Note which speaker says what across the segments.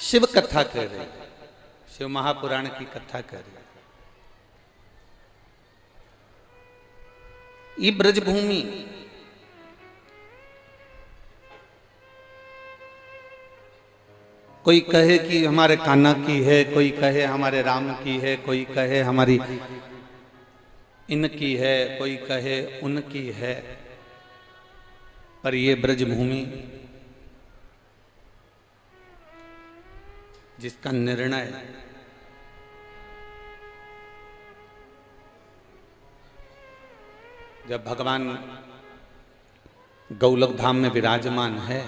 Speaker 1: शिव कथा कर रही, शिव महापुराण की कथा कर रही। ये ब्रजभूमि कोई कहे कि हमारे कान्हा की है, कोई कहे हमारे राम की है, कोई कहे हमारी इनकी है, कोई कहे उनकी है, पर ये ब्रजभूमि जिसका निर्णय जब भगवान गौलक धाम में विराजमान है,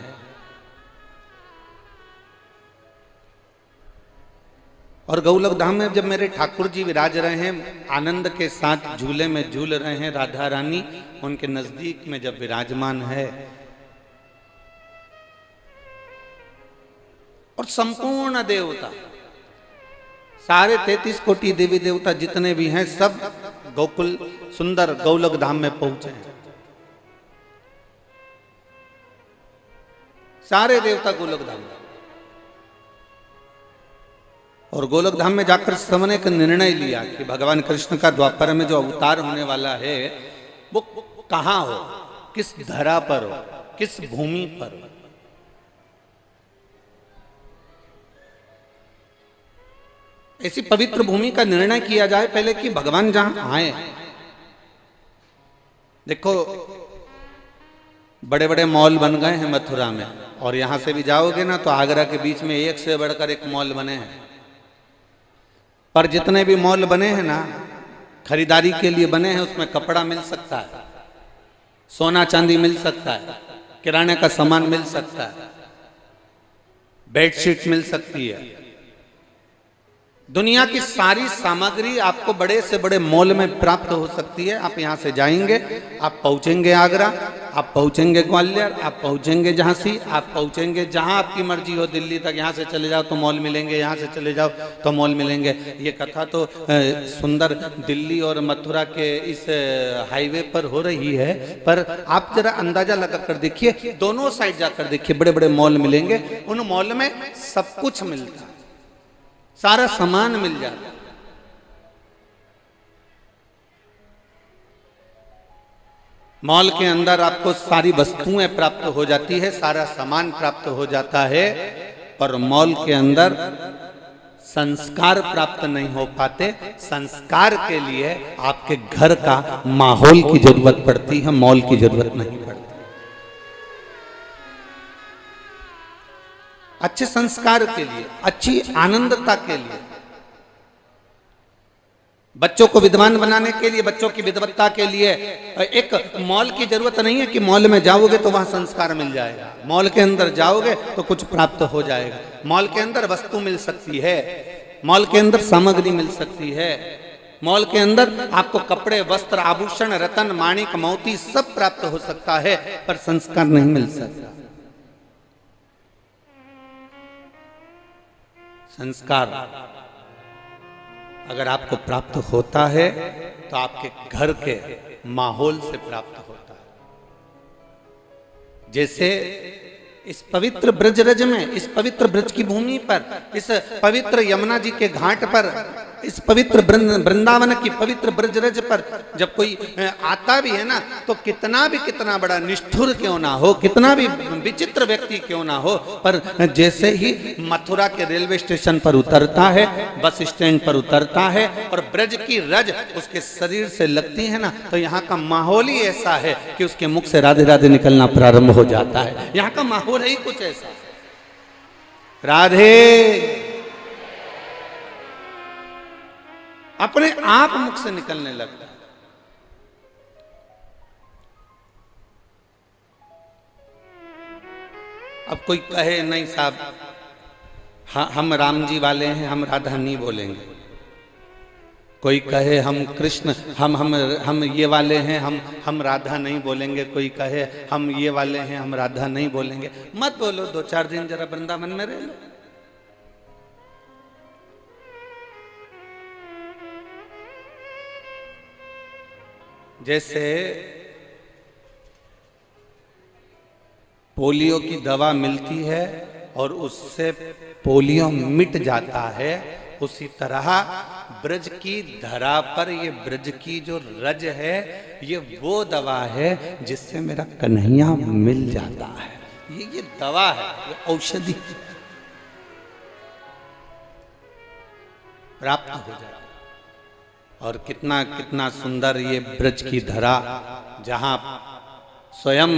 Speaker 1: और गौलक धाम में जब मेरे ठाकुर जी विराज रहे हैं, आनंद के साथ झूले में झूल रहे हैं, राधा रानी उनके नजदीक में जब विराजमान है, और संपूर्ण देवता सारे 33 कोटि देवी देवता जितने भी हैं सब गोकुल सुंदर गौलक धाम में पहुंचे हैं। सारे देवता गोलक धाम में, और गोलक धाम में जाकर सबने एक निर्णय लिया कि भगवान कृष्ण का द्वापर में जो अवतार होने वाला है वो कहां हो, किस धरा पर हो, किस भूमि पर हो। ऐसी पवित्र भूमि का निर्णय किया जाए पहले कि भगवान जहां आए। देखो बड़े बड़े मॉल बन गए हैं मथुरा में, और यहां से भी जाओगे ना तो आगरा के बीच में एक से बढ़कर एक मॉल बने हैं। पर जितने भी मॉल बने हैं ना, खरीदारी के लिए बने हैं, उसमें कपड़ा मिल सकता है, सोना चांदी मिल सकता है, किराने का सामान मिल सकता है, बेडशीट मिल सकती है। दुनिया की सारी सामग्री आपको बड़े से बड़े मॉल में प्राप्त हो सकती है। आप यहां से जाएंगे, आप पहुंचेंगे आगरा, आप पहुंचेंगे ग्वालियर, आप पहुंचेंगे झांसी, आप पहुंचेंगे जहां आपकी मर्जी हो, दिल्ली तक यहां से चले जाओ तो मॉल मिलेंगे, यहां से चले जाओ तो मॉल मिलेंगे। ये कथा तो सुंदर दिल्ली और मथुरा के इस हाईवे पर हो रही है, पर आप जरा अंदाजा लगा कर देखिए, दोनों साइड जाकर देखिए बड़े बड़े मॉल मिलेंगे। उन मॉल में सब कुछ मिलता है, सारा सामान मिल जाता है। मॉल के अंदर आपको सारी वस्तुएं प्राप्त हो जाती है, सारा सामान प्राप्त हो जाता है, पर मॉल के अंदर संस्कार प्राप्त नहीं हो पाते। संस्कार के लिए आपके घर का माहौल की जरूरत पड़ती है, मॉल की जरूरत नहीं पड़ती। अच्छे संस्कार के लिए, अच्छी आनंदता के लिए, बच्चों को विद्वान बनाने के लिए, बच्चों की विद्वत्ता के लिए एक मॉल की जरूरत नहीं है कि मॉल में जाओगे तो वहां संस्कार मिल जाएगा। मॉल के अंदर जाओगे तो कुछ प्राप्त हो जाएगा। मॉल के अंदर वस्तु मिल सकती है, मॉल के अंदर सामग्री मिल सकती है, मॉल के अंदर आपको कपड़े, वस्त्र, आभूषण, रतन, माणिक, मोती सब प्राप्त हो सकता है, पर संस्कार नहीं मिल सकता। संस्कार अगर आपको प्राप्त होता है तो आपके घर के माहौल से प्राप्त होता है। जैसे इस पवित्र ब्रजरज में, इस पवित्र ब्रज की भूमि पर, इस पवित्र यमुना जी के घाट पर, इस पवित्र वृंदावन की पवित्र ब्रजरज पर जब कोई आता भी है ना, तो कितना बड़ा निष्ठुर क्यों ना हो, कितना भी विचित्र व्यक्ति क्यों ना हो, पर जैसे ही मथुरा के रेलवे स्टेशन पर उतरता है, बस स्टैंड पर उतरता है, और ब्रज की रज उसके शरीर से लगती है ना, तो यहाँ का माहौल ही ऐसा है कि उसके मुख से राधे राधे निकलना प्रारंभ हो जाता है। यहाँ का माहौल ही कुछ ऐसा। राधे अपने आप मुख से निकलने लगता है। अब कोई कहे नहीं साहब, हम राम जी वाले हैं, हम राधा नहीं बोलेंगे। कोई कहे हम कृष्ण, हम ये वाले हैं, हम राधा नहीं बोलेंगे। कोई कहे हम ये वाले हैं, हम राधा नहीं बोलेंगे। मत बोलो, 2-4 दिन जरा वृंदावन में रह लो। जैसे पोलियो की दवा मिलती है और उससे पोलियो मिट जाता है, उसी तरह ब्रज की धरा पर ये ब्रज की जो रज है, ये वो दवा है जिससे मेरा कन्हैया मिल जाता है। ये दवा है, ये औषधि प्राप्त हो जाता है। और कितना कितना सुंदर ये ब्रज की धरा, जहां स्वयं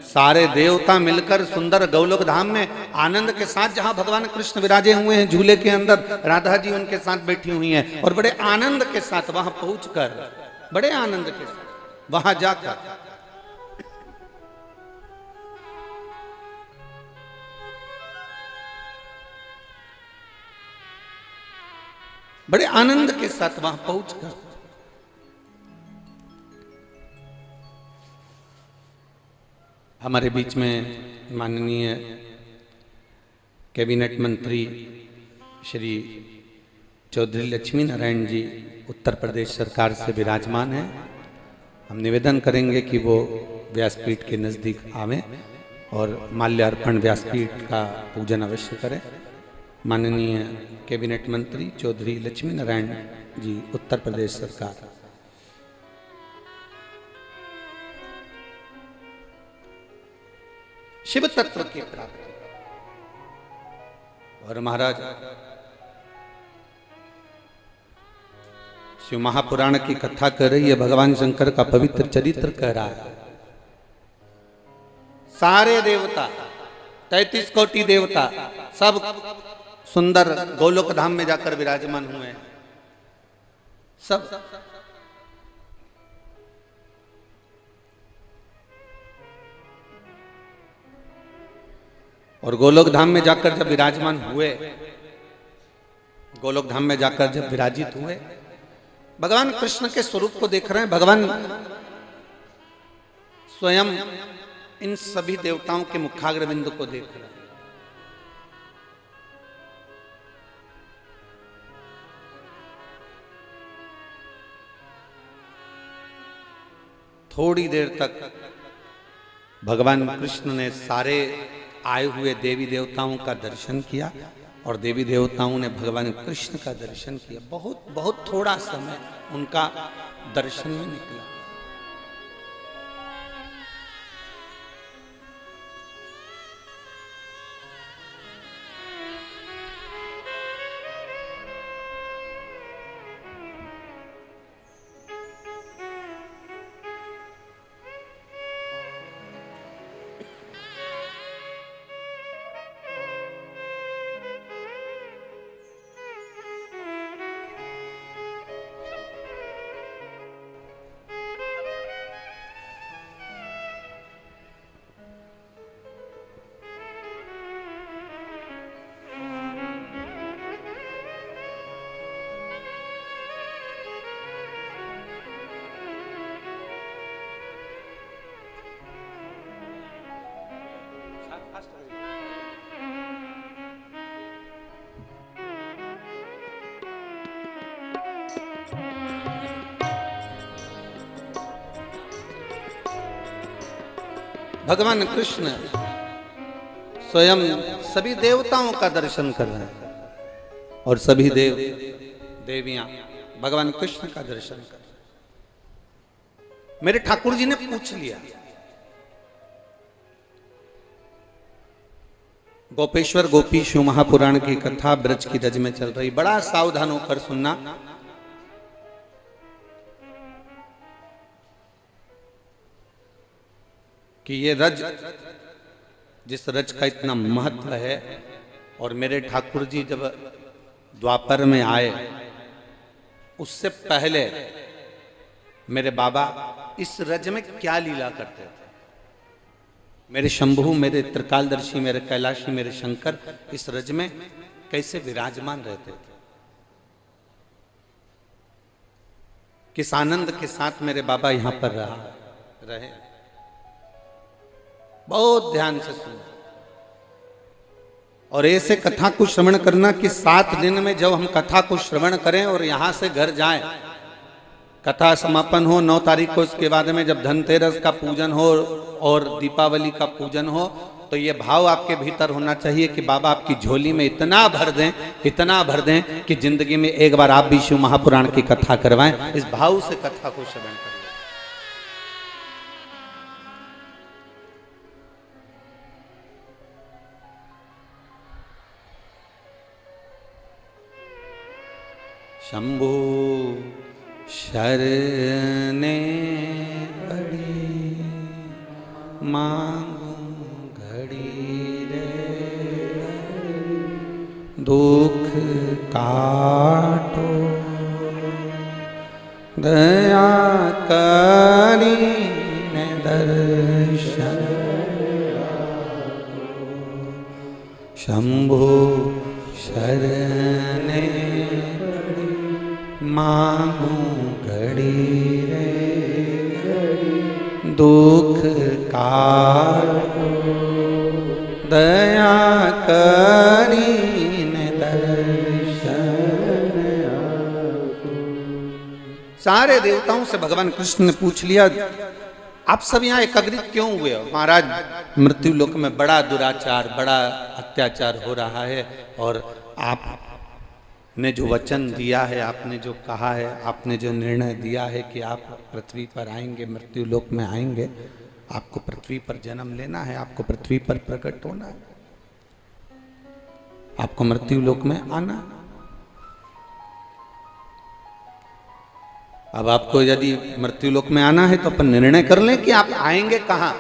Speaker 1: सारे देवता मिलकर सुंदर गोलोक धाम में आनंद के साथ, जहां भगवान कृष्ण विराजे हुए हैं झूले के अंदर, राधा जी उनके साथ बैठी हुई हैं, और बड़े आनंद के साथ वहां पहुंचकर, बड़े आनंद के साथ वहां जाकर बड़े आनंद के साथ वहां पहुंचकर हमारे बीच में माननीय कैबिनेट मंत्री श्री चौधरी लक्ष्मी नारायण जी उत्तर प्रदेश सरकार से विराजमान हैं। हम निवेदन करेंगे कि वो व्यासपीठ के नज़दीक आवें और माल्यार्पण व्यासपीठ का पूजन अवश्य करें। माननीय कैबिनेट मंत्री चौधरी लक्ष्मी नारायण जी उत्तर प्रदेश सरकार। शिव तत्व की प्राप्ति। और महाराज शिव महापुराण की कथा कर रही है, भगवान शंकर का पवित्र चरित्र कह रहा है। सारे देवता 33 कोटि देवता सब सुंदर गोलोक धाम में जाकर विराजमान हुए हैं। सब और गोलोक धाम में जाकर जब विराजमान हुए, गोलोक धाम में जाकर जब विराजित हुए, भगवान कृष्ण के स्वरूप को देख रहे हैं। भगवान स्वयं इन सभी देवताओं के मुखाग्रविंद को देख रहे हैं। थोड़ी देर तक भगवान कृष्ण ने सारे आए हुए देवी देवताओं का दर्शन किया और देवी देवताओं ने भगवान कृष्ण का दर्शन किया। बहुत बहुत थोड़ा समय उनका दर्शन में निकला। भगवान कृष्ण स्वयं सभी देवताओं का दर्शन कर रहे हैं और सभी देव देवियां भगवान कृष्ण का दर्शन कर रहे हैं। मेरे ठाकुर जी ने पूछ लिया, गोपेश्वर गोपी शिव महापुराण की कथा ब्रज की रज में चल रही, बड़ा सावधान होकर सुनना। कि ये रज, जिस रज का इतना महत्व है, और मेरे ठाकुर जी जब द्वापर में आए उससे पहले मेरे बाबा इस रज में क्या लीला करते थे। मेरे शंभु, मेरे त्रिकालदर्शी, मेरे कैलाशी, मेरे शंकर इस रज में कैसे विराजमान रहते थे, किस आनंद के साथ मेरे बाबा यहां पर रहे। बहुत ध्यान से सुनो और ऐसे कथा को श्रवण करना कि 7 दिन में जब हम कथा को श्रवण करें और यहां से घर जाएं, कथा समापन हो 9 तारीख को, उसके बाद में जब धनतेरस का पूजन हो और दीपावली का पूजन हो, तो ये भाव आपके भीतर होना चाहिए कि बाबा आपकी झोली में इतना भर दें, इतना भर दें कि जिंदगी में एक बार आप भी शिव महापुराण की कथा करवाएं। इस भाव से कथा को श्रवण करें। शंभु शरणे पड़ी मांगू घड़ी रे, दुख काटो दया करी ने दर्शन। शंभु शरणे मांगू घड़ी रे, दुख काटो दया करीने दर्शन। सारे देवताओं से भगवान कृष्ण ने पूछ लिया, आप सब यहाँ एकत्रित क्यों हुए हो? महाराज, मृत्यु लोक में बड़ा दुराचार, बड़ा अत्याचार हो रहा है, और आप ने जो वचन दिया है, आपने जो कहा है, आपने जो निर्णय दिया है कि आप पृथ्वी पर आएंगे, मृत्यु लोक में आएंगे, आपको पृथ्वी पर जन्म लेना है, आपको पृथ्वी पर प्रकट होना है, आपको मृत्यु लोक में आना है। अब आपको यदि मृत्यु लोक में आना है तो अपन निर्णय कर लें कि आप आएंगे कहां,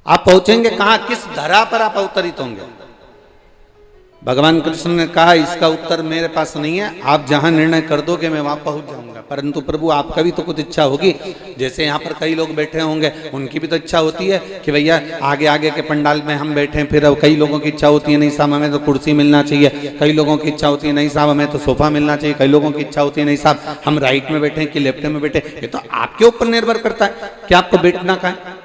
Speaker 1: आप पहुंचेंगे कहां, किस धरा पर आप अवतरित होंगे। भगवान कृष्ण ने कहा, इसका उत्तर मेरे पास नहीं है, आप जहां निर्णय कर दोगे मैं वहां पहुंच जाऊंगा। परंतु प्रभु, आपका भी तो कुछ इच्छा होगी। जैसे यहाँ पर कई लोग बैठे होंगे, उनकी भी तो इच्छा होती है कि भैया आगे आगे के पंडाल में हम बैठे, फिर अब कई लोगों की इच्छा होती है, नहीं साहब हमें तो कुर्सी मिलना चाहिए, कई लोगों की इच्छा होती है, नहीं साहब हमें तो सोफा मिलना चाहिए, कई लोगों की इच्छा होती है, नहीं साहब हम राइट में बैठे कि लेफ्ट में बैठे। ये तो आपके ऊपर निर्भर करता है कि आपको बैठना कहाँ है।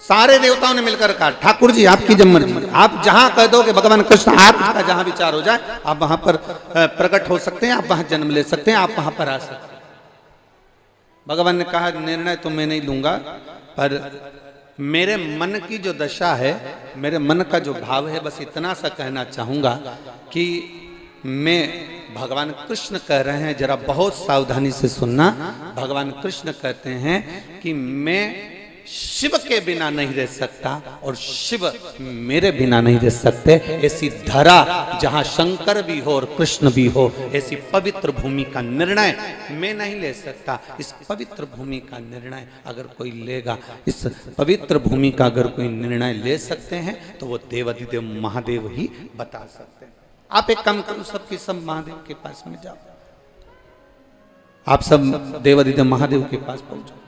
Speaker 1: सारे देवताओं ने मिलकर कहा, ठाकुर जी आपकी जब मर्जी, आप जहां कह दो कि भगवान कृष्ण आपका जहां विचार हो जाए, आप वहां पर प्रकट हो सकते हैं, आप वहां जन्म ले सकते हैं, आप वहां पर आ सकते हैं। भगवान ने कहा, निर्णय तो मैं नहीं लूंगा, पर मेरे मन की जो दशा है, मेरे मन का जो भाव है, बस इतना सा कहना चाहूंगा कि मैं, भगवान कृष्ण कह रहे हैं, जरा बहुत सावधानी से सुनना। भगवान कृष्ण कहते हैं कि मैं शिव के बिना नहीं रह सकता और शिव मेरे बिना नहीं रह सकते। ऐसी धरा जहां शंकर भी हो और कृष्ण भी हो, ऐसी पवित्र भूमि का निर्णय मैं नहीं ले सकता। इस पवित्र भूमि का निर्णय अगर कोई लेगा, इस पवित्र भूमि का अगर कोई निर्णय ले सकते हैं, तो वो देवाधिदेव महादेव ही बता सकते हैं। आप एक काम करो, सबके सब महादेव के पास में जाओ, आप सब देवाधिदेव महादेव के पास पहुंचो।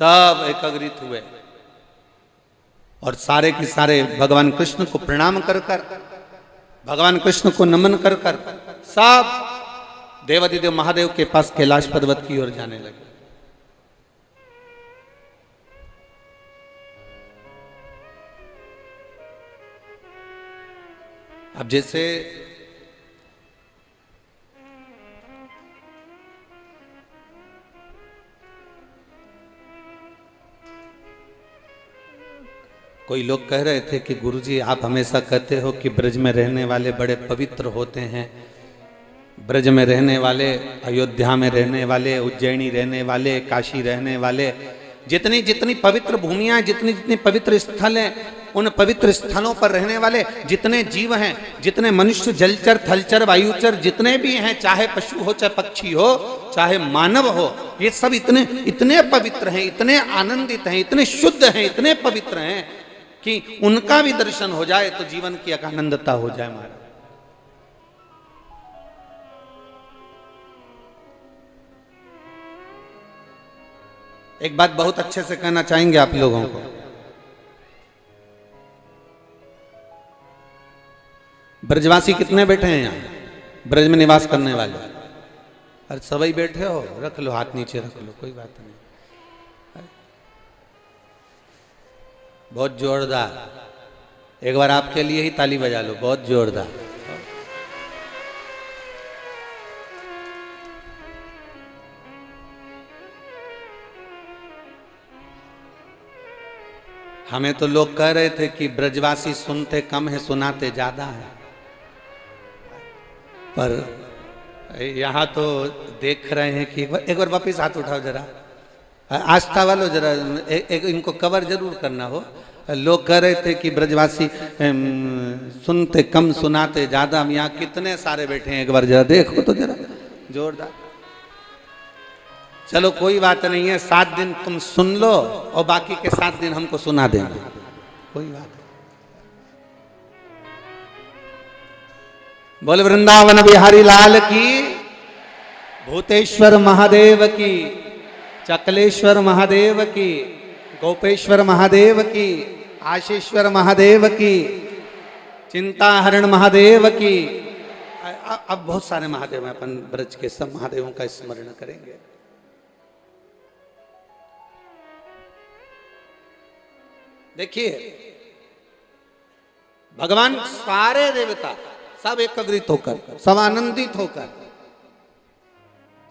Speaker 1: सब एकत्रित हुए और सारे के सारे भगवान कृष्ण को प्रणाम कर कर, भगवान कृष्ण को नमन कर कर, सब देवाधिदेव महादेव के पास कैलाश पर्वत की ओर जाने लगे। अब जैसे कोई लोग कह रहे थे कि गुरुजी आप हमेशा कहते हो कि ब्रज में रहने वाले बड़े पवित्र होते हैं, ब्रज में रहने वाले, अयोध्या में रहने वाले, उज्जैनी रहने वाले, काशी रहने वाले, जितनी जितनी पवित्र भूमियां, जितनी जितनी पवित्र स्थल हैं, उन पवित्र स्थलों पर रहने वाले जितने जीव हैं, जितने मनुष्य, जलचर, थलचर, वायुचर जितने भी हैं, चाहे पशु हो, चाहे पक्षी हो, चाहे मानव हो, ये सब इतने इतने पवित्र हैं, इतने आनंदित हैं, इतने शुद्ध हैं, इतने पवित्र हैं कि उनका भी दर्शन हो जाए तो जीवन की एक आनंदता हो जाए। महाराज, एक बात बहुत अच्छे से कहना चाहेंगे आप लोगों को, ब्रजवासी कितने बैठे हैं यहाँ, ब्रज में निवास करने वाले? अरे सभी बैठे हो, रख लो हाथ नीचे रख लो, कोई बात नहीं। बहुत जोरदार, एक बार आपके लिए ही ताली बजा लो, बहुत जोरदार। हमें तो लोग कह रहे थे कि ब्रजवासी सुनते कम है सुनाते ज्यादा है, पर यहाँ तो देख रहे हैं कि एक बार वापिस हाथ उठाओ जरा, आस्था वालों जरा एक इनको कवर जरूर करना हो। लोग कह रहे थे कि ब्रजवासी सुनते कम सुनाते ज्यादा, हम यहाँ कितने सारे बैठे हैं, एक बार जरा देखो तो जरा जोरदार। चलो कोई बात नहीं है, 7 दिन तुम सुन लो और बाकी के 7 दिन हमको सुना देना, कोई बात नहीं। बोल वृंदावन बिहारी लाल की, भूतेश्वर महादेव की, चकलेश्वर महादेव की, गोपेश्वर महादेव की, आशीश्वर महादेव की, चिंताहरण महादेव की। अब बहुत सारे महादेव हैं, अपन ब्रज के सब महादेवों का स्मरण करेंगे। देखिए भगवान सारे देवता सब एकत्रित होकर, सब आनंदित होकर,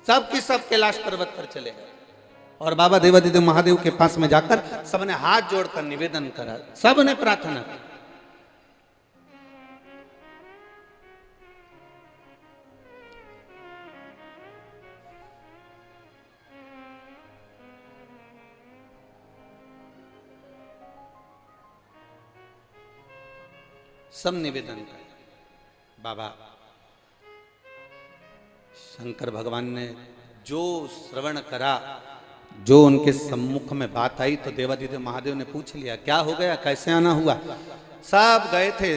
Speaker 1: सब की सब कैलाश पर्वत पर चले गए और बाबा देवादिदेव महादेव के पास में जाकर सबने हाथ जोड़कर निवेदन करा, सबने प्रार्थना की। सब निवेदन कर, बाबा शंकर भगवान ने जो श्रवण करा, जो उनके सम्मुख में बात आई, तो देवादिदेव महादेव ने पूछ लिया क्या हो गया, कैसे आना हुआ। सब गए थे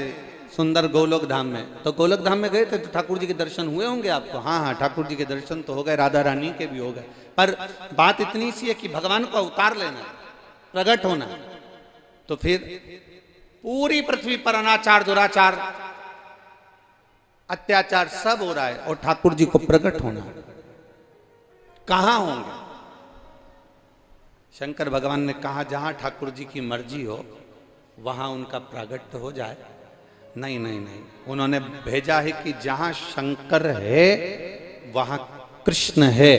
Speaker 1: सुंदर गोलोक धाम में, तो गोलोक धाम में गए थे तो ठाकुर जी के दर्शन हुए होंगे आपको। हाँ हाँ, ठाकुर जी के दर्शन तो हो गए, राधा रानी के भी हो गए, पर बात इतनी सी है कि भगवान को अवतार लेना, प्रकट होना। तो फिर पूरी पृथ्वी पर अनाचार दुराचार अत्याचार सब हो रहा है और ठाकुर जी को प्रकट होना, कहां होंगे। शंकर भगवान ने कहा जहां ठाकुर जी की मर्जी हो वहां उनका प्रागट्य हो जाए। नहीं नहीं नहीं, उन्होंने भेजा है कि जहां शंकर है वहां कृष्ण है,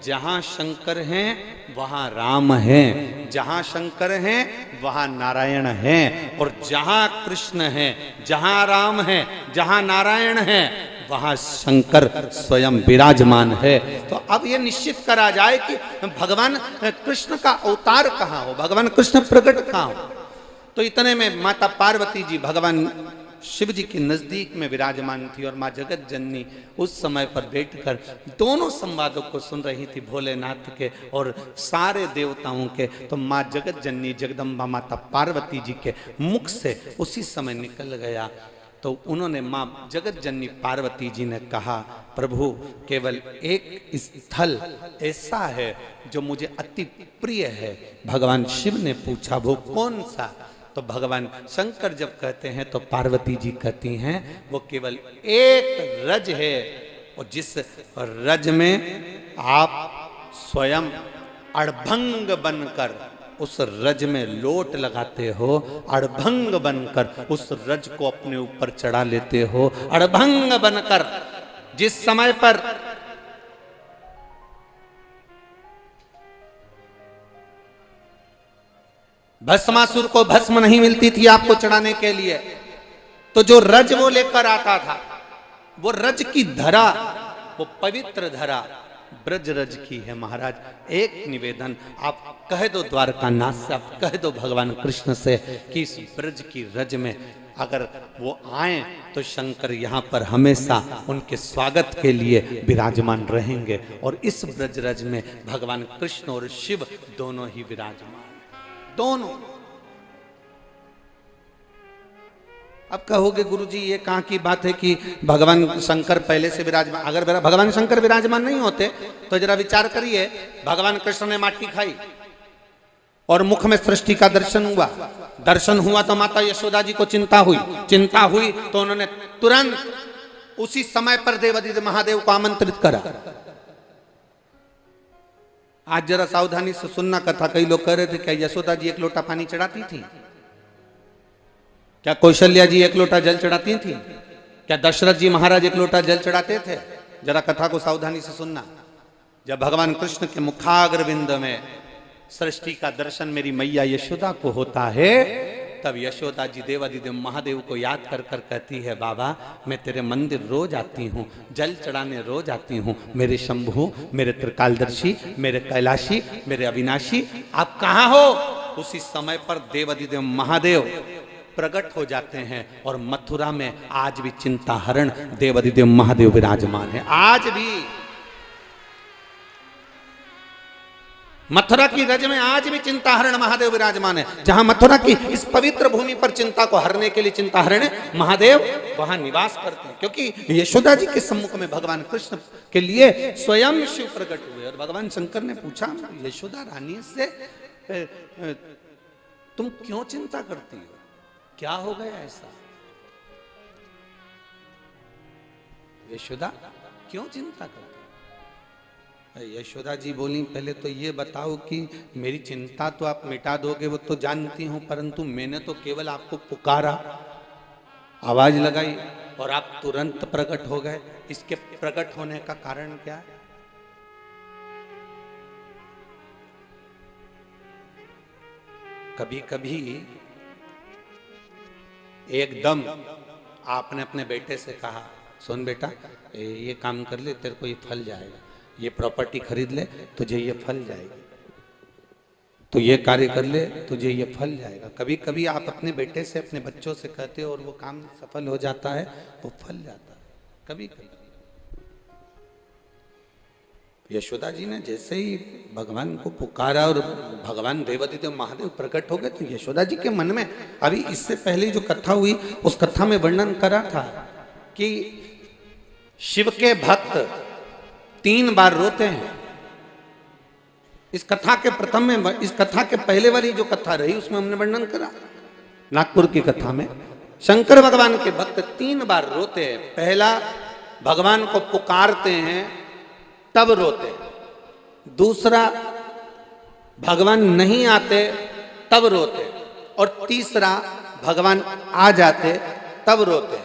Speaker 1: जहां शंकर हैं वहां राम है, जहां शंकर हैं वहां नारायण है, और जहां कृष्ण है, जहां राम है, जहां नारायण है, वहां शंकर स्वयं विराजमान है। तो अब यह निश्चित करा जाए कि भगवान कृष्ण का अवतार कहां हो, भगवान कृष्ण प्रकट कहां हो। तो इतने में माता पार्वती जी भगवान शिव जी के नजदीक में विराजमान थी और माँ जगत जननी उस समय पर बैठकर दोनों संवादों को सुन रही थी, भोलेनाथ के और सारे देवताओं के। तो माँ जगत जननी जगदम्बा माता पार्वती जी के मुख से उसी समय निकल गया। तो उन्होंने माँ जगत जननी पार्वती जी ने कहा, प्रभु केवल एक स्थल ऐसा है जो मुझे अति प्रिय है। भगवान शिव ने पूछा वो कौन सा? तो भगवान शंकर जब कहते हैं तो पार्वती जी कहती हैं वो केवल एक रज है, और जिस रज में आप स्वयं अड़भंग बनकर उस रज में लोट लगाते हो, अड़भंग बनकर उस रज को अपने ऊपर चढ़ा लेते हो, अड़भंग बनकर जिस समय पर भस्मासुर को भस्म नहीं मिलती थी आपको चढ़ाने के लिए, तो जो रज वो लेकर आता था, वो रज की धरा, वो पवित्र धरा ब्रज रज की है। महाराज एक निवेदन आप कह दो द्वारकानाथ से, आप कह दो भगवान कृष्ण से कि इस ब्रज की रज में अगर वो आए तो शंकर यहाँ पर हमेशा उनके स्वागत के लिए विराजमान रहेंगे। और इस ब्रज रज में भगवान कृष्ण और शिव दोनों ही विराजमान, दोनों। अब कहोगे गुरुजी ये कहाँ की बात है कि भगवान शंकर पहले से विराजमान? अगर भगवान शंकर विराजमान नहीं होते तो जरा विचार करिए, भगवान कृष्ण ने माटी खाई और मुख में सृष्टि का दर्शन हुआ, दर्शन हुआ तो माता यशोदा जी को चिंता हुई तो उन्होंने तुरंत उसी समय पर देवादिदेव महादेव को आमंत्रित करा। आज जरा सावधानी से सुनना कथा। कई लोग कह रहे थे क्या यशोदा जी एक लोटा पानी चढ़ाती थी? क्या कौशल्या जी एक लोटा जल चढ़ाती थी? क्या दशरथ जी महाराज एक लोटा जल चढ़ाते थे? जरा कथा को सावधानी से सुनना। जब भगवान कृष्ण के मुखाग्रविंद में सृष्टि का दर्शन मेरी मैया यशोदा को होता है, तब यशोदा जी देवादिदेव महादेव को याद कर कर कहती है, बाबा मैं तेरे मंदिर रोज आती हूँ, जल चढ़ाने रोज आती हूँ, मेरे शंभु, मेरे त्रिकालदर्शी, मेरे कैलाशी, मेरे अविनाशी, आप कहाँ हो? उसी समय पर देवादिदेव महादेव प्रकट हो जाते हैं और मथुरा में आज भी चिंता हरण देवादिदेव महादेव विराजमान है। आज भी मथुरा की रज में आज भी चिंता हरण महादेव विराजमान है। जहां मथुरा की इस पवित्र भूमि पर चिंता को हरने के लिए चिंता हरण महादेव वहां निवास करते हैं, क्योंकि यशोदा जी के सम्मुख में भगवान कृष्ण के लिए स्वयं शिव प्रकट हुए। और भगवान शंकर ने पूछा, यशोदा रानी से तुम क्यों चिंता करती हो, क्या हो गया ऐसा? यशोदा क्यों चिंता करती? यशोदा जी बोली, पहले तो ये बताओ कि मेरी चिंता तो आप मिटा दोगे वो तो जानती हूं, परंतु मैंने तो केवल आपको पुकारा, आवाज लगाई और आप तुरंत प्रकट हो गए। इसके प्रकट होने का कारण क्या है? कभी कभी एकदम आपने अपने बेटे से कहा, सुन बेटा ये काम कर ले, तेरे को ये फल जाएगा, ये प्रॉपर्टी खरीद ले तुझे ये फल जाएगी, तो ये कार्य कर ले तुझे ये फल जाएगा। कभी कभी आप अपने बेटे से, अपने बच्चों से कहते हो और वो काम सफल हो जाता है, वो फल जाता है। कभी कभी यशोदा जी ने जैसे ही भगवान को पुकारा और भगवान देवादिदेव महादेव प्रकट हो गए, तो यशोदा जी के मन में, अभी इससे पहले जो कथा हुई उस कथा में वर्णन करा था कि शिव के भक्त 3 बार रोते हैं। इस कथा के प्रथम में, इस कथा के पहले वाली जो कथा रही उसमें हमने वर्णन करा, नागपुर की कथा में शंकर भगवान के भक्त 3 बार रोते हैं। पहला, भगवान को पुकारते हैं तब रोते, दूसरा भगवान नहीं आते तब रोते, और तीसरा भगवान आ जाते तब रोते।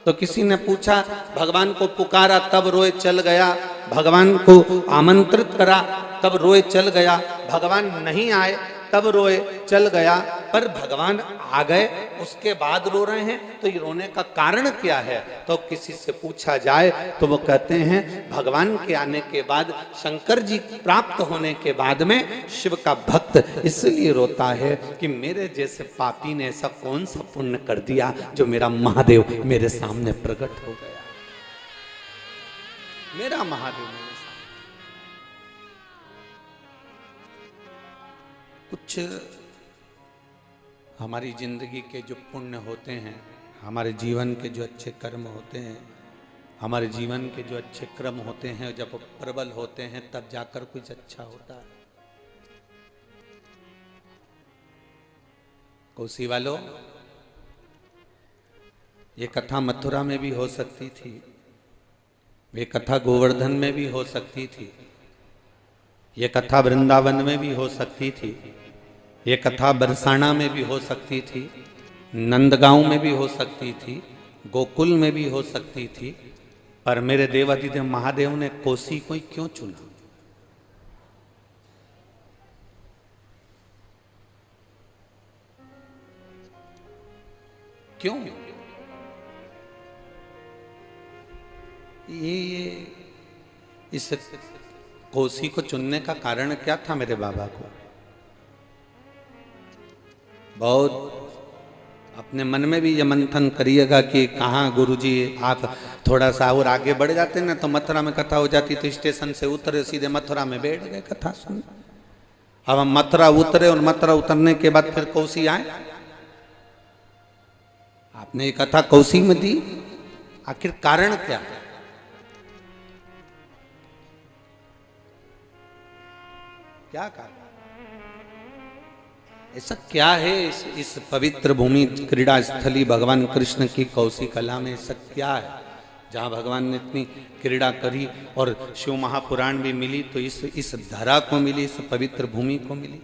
Speaker 1: तो किसी ने पूछा, भगवान को पुकारा तब रोए चल गया, भगवान को आमंत्रित करा तब रोए चल गया, भगवान नहीं आए तब रोए चल गया, पर भगवान आ गए उसके बाद रो रहे हैं, तो ये रोने का कारण क्या है? तो किसी से पूछा जाए तो वो कहते हैं, भगवान के आने के बाद, शंकर जी प्राप्त होने के बाद में शिव का भक्त इसलिए रोता है कि मेरे जैसे पापी ने ऐसा कौन सा पुण्य कर दिया जो मेरा महादेव मेरे सामने प्रकट हो गया। मेरा महादेव मेरे सामने। कुछ हमारी जिंदगी के जो पुण्य होते हैं, हमारे जीवन के जो अच्छे कर्म होते हैं, हमारे जीवन के जो अच्छे क्रम होते हैं, जब प्रबल होते हैं तब जाकर कुछ अच्छा होता है। कोसी वालों, ये कथा मथुरा में भी हो सकती थी, ये कथा गोवर्धन में भी हो सकती थी, ये कथा वृंदावन में भी हो सकती थी, ये कथा बरसाना में भी हो सकती थी, नंदगांव में भी हो सकती थी, गोकुल में भी हो सकती थी, पर मेरे देवादिदेव महादेव ने कोसी को क्यों चुना? क्यों? ये इस कोसी को चुनने का कारण क्या था मेरे बाबा को? बहुत अपने मन में भी ये मंथन करिएगा कि कहाँ गुरुजी आप थोड़ा सा और आगे बढ़ जाते ना तो मथुरा में कथा हो जाती, तो स्टेशन से उतरे सीधे मथुरा में बैठ गए कथा सुन। अब हम मथुरा उतरे और मथुरा उतरने के बाद फिर कोसी आए, आपने ये कथा कोसी में दी, आखिर कारण क्या है? क्या कारण? ऐसा क्या है इस पवित्र भूमि क्रीड़ा स्थली भगवान कृष्ण की कौशी कला में? ऐसा क्या है जहाँ भगवान ने इतनी क्रीड़ा करी और शिव महापुराण भी मिली, तो इस धरा को मिली, इस पवित्र भूमि को मिली?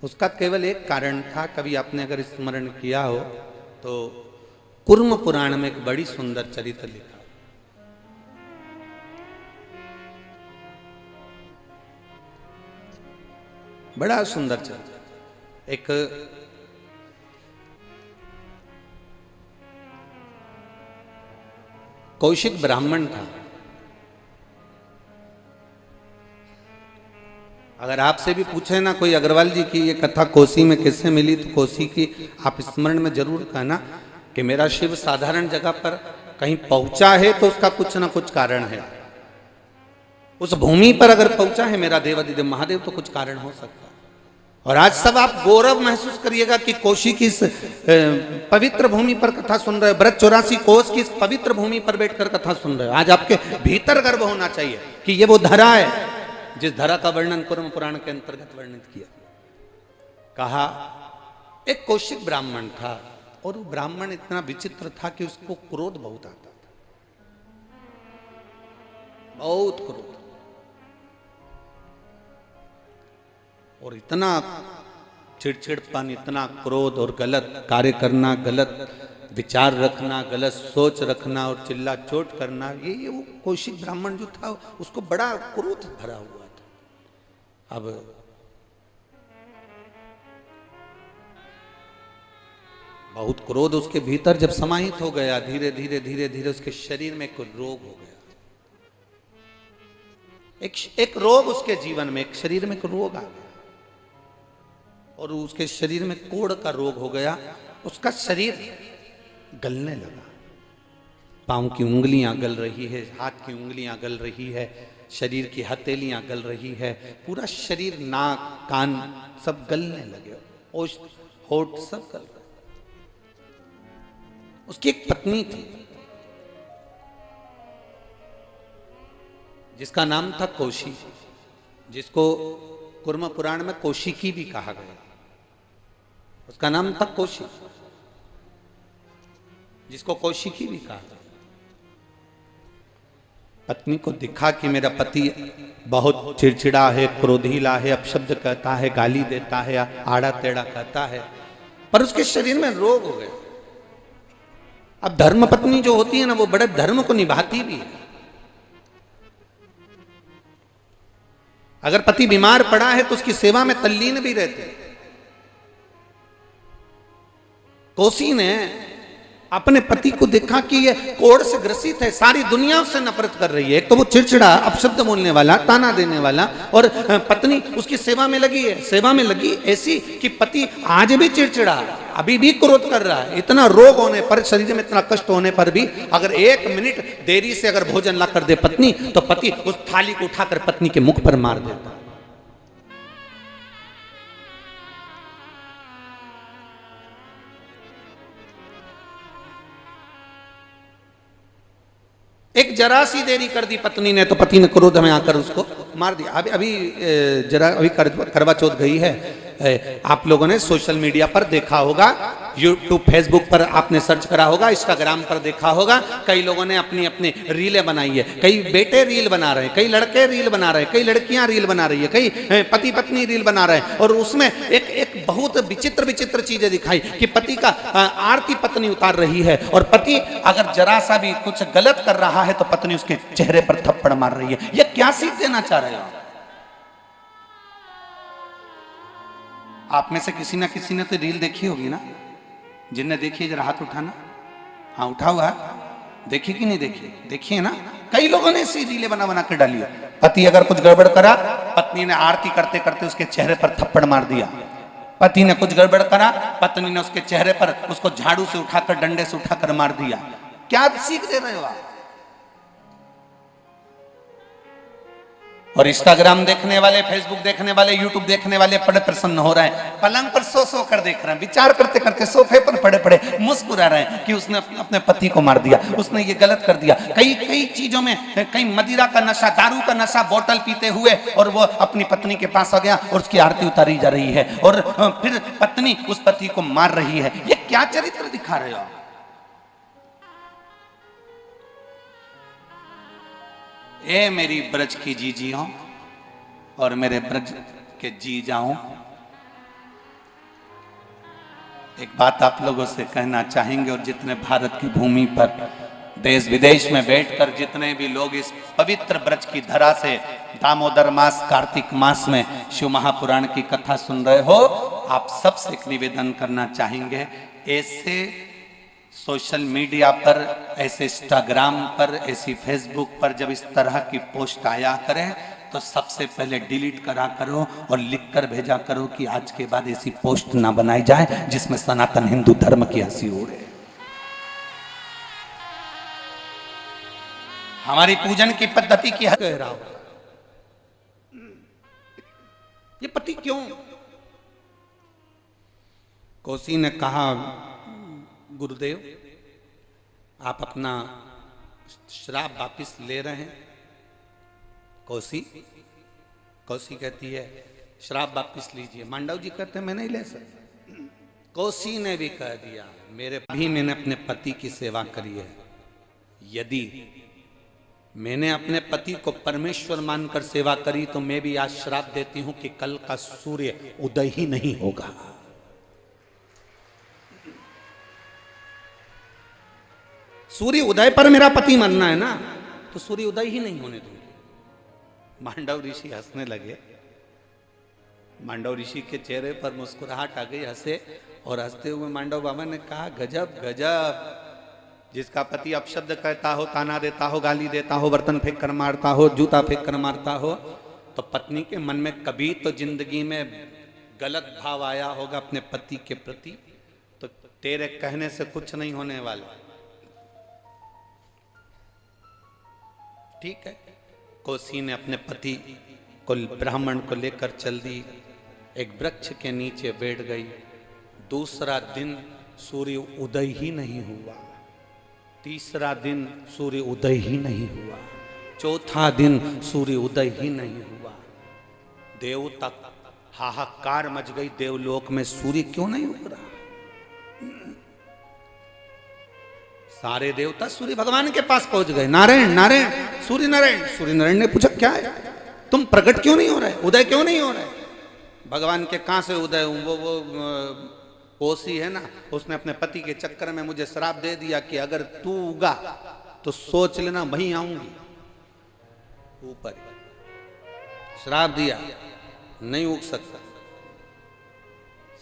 Speaker 1: उसका केवल एक कारण था। कभी आपने अगर स्मरण किया हो तो कुर्म पुराण में एक बड़ी सुंदर चरित्र लिखा, बड़ा सुंदर चरित्र। एक कौशिक ब्राह्मण था। अगर आपसे भी पूछे ना कोई अग्रवाल जी की ये कथा कोसी में किससे मिली, तो कोसी की आप स्मरण में जरूर कहना कि मेरा शिव साधारण जगह पर कहीं पहुंचा है तो उसका कुछ ना कुछ कारण है। उस भूमि पर अगर पहुंचा है मेरा देवादिदेव महादेव तो कुछ कारण हो सकता है। और आज सब आप गौरव महसूस करिएगा कि कोशी की इस पवित्र भूमि पर कथा सुन रहे हो, ब्रज 84 कोस की इस पवित्र भूमि पर बैठकर कथा सुन रहे हो। आज आपके भीतर गर्व होना चाहिए कि ये वो धरा है जिस धरा का वर्णन कुर्म पुराण के अंतर्गत वर्णित किया। कहा एक कौशिक ब्राह्मण था और वो ब्राह्मण इतना विचित्र था कि उसको क्रोध बहुत आता था, बहुत क्रोध, और इतना चिड़चिड़पन, इतना क्रोध और गलत कार्य करना, गलत विचार रखना, गलत सोच रखना और चिल्ला चोट करना, ये वो कौशिक ब्राह्मण जो था उसको बड़ा क्रोध भरा हुआ था। अब बहुत क्रोध उसके भीतर जब समाहित हो गया, धीरे धीरे धीरे धीरे उसके शरीर में एक रोग हो गया। एक रोग उसके जीवन में, एक शरीर में एक रोग आ गया और उसके शरीर में कोढ़ का रोग हो गया। उसका शरीर गलने लगा, पांव की उंगलियां गल रही है, हाथ की उंगलियां गल रही है, शरीर की हथेलियां गल रही है, पूरा शरीर, नाक, कान सब गलने लगे, होठ सब गल रहे। उसकी एक पत्नी थी जिसका नाम था कौशी, जिसको कुर्म पुराण में कौशिकी भी कहा गया। उसका नाम था कौशिक, जिसको कौशिकी भी कहा गया। पत्नी को दिखा कि मेरा पति बहुत चिड़चिड़ा है, क्रोधीला है, अपशब्द कहता है, गाली देता है, आड़ा टेढ़ा कहता है, पर उसके शरीर में रोग हो गए। अब धर्म पत्नी जो होती है ना, वो बड़े धर्म को निभाती भी है। अगर पति बीमार पड़ा है तो उसकी सेवा में तल्लीन भी रहते। कोसी ने अपने पति को देखा कि ये कोढ़ से ग्रसित है, सारी दुनिया उससे नफरत कर रही है। एक तो वो चिड़चिड़ा, अपशब्द बोलने वाला, ताना देने वाला, और पत्नी उसकी सेवा में लगी है। सेवा में लगी ऐसी कि पति आज भी चिड़चिड़ा, अभी भी क्रोध कर रहा है। इतना रोग होने पर, शरीर में इतना कष्ट होने पर भी अगर 1 मिनट देरी से अगर भोजन ला कर दे पत्नी, तो पति उस थाली को उठाकर पत्नी के मुख पर मार देता। एक जरा सी देरी कर दी पत्नी ने तो पति ने क्रोध में आकर उसको मार दिया। अभी करवा चौथ गई है, आप लोगों ने सोशल मीडिया पर देखा होगा, यूट्यूब फेसबुक पर आपने सर्च करा होगा, इंस्टाग्राम पर देखा होगा। कई लोगों ने अपनी अपनी रीलें बनाई है, कई बेटे रील बना रहे हैं, कई लड़के रील बना रहे हैं, कई लड़कियां रील बना रही है, कई पति पत्नी रील बना रहे हैं। और उसमें एक बहुत विचित्र विचित्र चीजें दिखाई कि पति का आरती पत्नी उतार रही है, और पति अगर जरा सा भी कुछ गलत कर रहा है तो पत्नी उसके चेहरे पर थप्पड़ मार रही है। यह क्या सीख देना चाह रहे हो आप में से किसी ना किसी ने तो रील देखी होगी ना? जिनने देखी जरा हाथ उठाना। हाँ उठाओ हाथ, देखी कि नहीं देखी? देखिए ना, कई लोगों ने ऐसी रीलें बना बना कर डाली है। पति अगर कुछ गड़बड़ करा, पत्नी ने आरती करते करते उसके चेहरे पर थप्पड़ मार दिया। पति ने कुछ गड़बड़ करा, पत्नी ने उसके चेहरे पर उसको झाड़ू से उठाकर, डंडे से उठाकर मार दिया। क्या सीख दे रहे हो आप? और इंस्टाग्राम देखने वाले, फेसबुक देखने वाले, यूट्यूब देखने वाले बड़े प्रसन्न हो रहे हैं, पलंग पर सो कर देख रहे हैं, विचार करते करते सोफे पर पड़े पड़े मुस्कुरा रहे हैं कि उसने अपने पति को मार दिया, उसने ये गलत कर दिया। कई चीजों में, कहीं मदिरा का नशा, दारू का नशा, बोतल पीते हुए, और वो अपनी पत्नी के पास आ गया और उसकी आरती उतारी जा रही है, और फिर पत्नी उस पति को मार रही है। ये क्या चरित्र दिखा रहे हो? ए मेरी ब्रज की जीजियों और मेरे ब्रज के जी जाऊं, एक बात आप लोगों से कहना चाहेंगे, और जितने भारत की भूमि पर देश विदेश में बैठकर जितने भी लोग इस पवित्र ब्रज की धरा से दामोदर मास कार्तिक मास में शिव महापुराण की कथा सुन रहे हो, आप सबसे एक निवेदन करना चाहेंगे, ऐसे सोशल मीडिया पर, ऐसे इंस्टाग्राम पर, ऐसी फेसबुक पर जब इस तरह की पोस्ट आया करें तो सबसे पहले डिलीट करा करो और लिखकर भेजा करो कि आज के बाद ऐसी पोस्ट ना बनाई जाए जिसमें सनातन हिंदू धर्म की हंसी उड़े। हमारी पूजन की पद्धति की कह रहा हूं, ये पति क्यों? कोसी ने कहा, गुरुदेव आप अपना श्राप वापिस ले रहे हैं। कौसी कहती है श्राप वापिस लीजिए। मांडव जी कहते हैं मैं नहीं ले सकता। कौसी ने भी कह दिया मैंने अपने पति की सेवा करी है, यदि मैंने अपने पति को परमेश्वर मानकर सेवा करी तो मैं भी आज श्राप देती हूं कि कल का सूर्य उदय ही नहीं होगा। सूर्य उदय पर मेरा पति मरना है ना, तो सूर्य उदय ही नहीं होने दूंगी। मांडव ऋषि हंसने लगे। मांडव ऋषि के चेहरे पर मुस्कुराहट आ गई, हंसे, और हंसते हुए मांडव बाबा ने कहा गजब गजब, जिसका पति अपशब्द कहता हो, ताना देता हो, गाली देता हो, बर्तन फेंक कर मारता हो, जूता फेंक कर मारता हो, तो पत्नी के मन में कभी तो जिंदगी में गलत भाव आया होगा अपने पति के प्रति, तो तेरे कहने से कुछ नहीं होने वाला। ठीक है, कोसी ने अपने पति को, ब्राह्मण को लेकर चल दी, एक वृक्ष के नीचे बैठ गई। दूसरा दिन सूर्य उदय ही नहीं हुआ, तीसरा दिन सूर्य उदय ही नहीं हुआ, चौथा दिन सूर्य उदय ही नहीं हुआ। देवता हाहाकार मच गई देवलोक में, सूर्य क्यों नहीं उग रहा? सारे देवता सूर्य भगवान के पास पहुंच गए। नारायण नारायण, सूर्य नारायण। सूर्य नारायण ने पूछा क्या है, तुम प्रकट क्यों नहीं हो रहे, उदय क्यों नहीं हो रहे? भगवान के कहां से उदय हूं? वो कोसी है ना, उसने अपने पति के चक्कर में मुझे श्राप दे दिया कि अगर तू उगा तो सोच लेना वहीं आऊंगी। ऊपर श्राप दिया, नहीं उग सकता।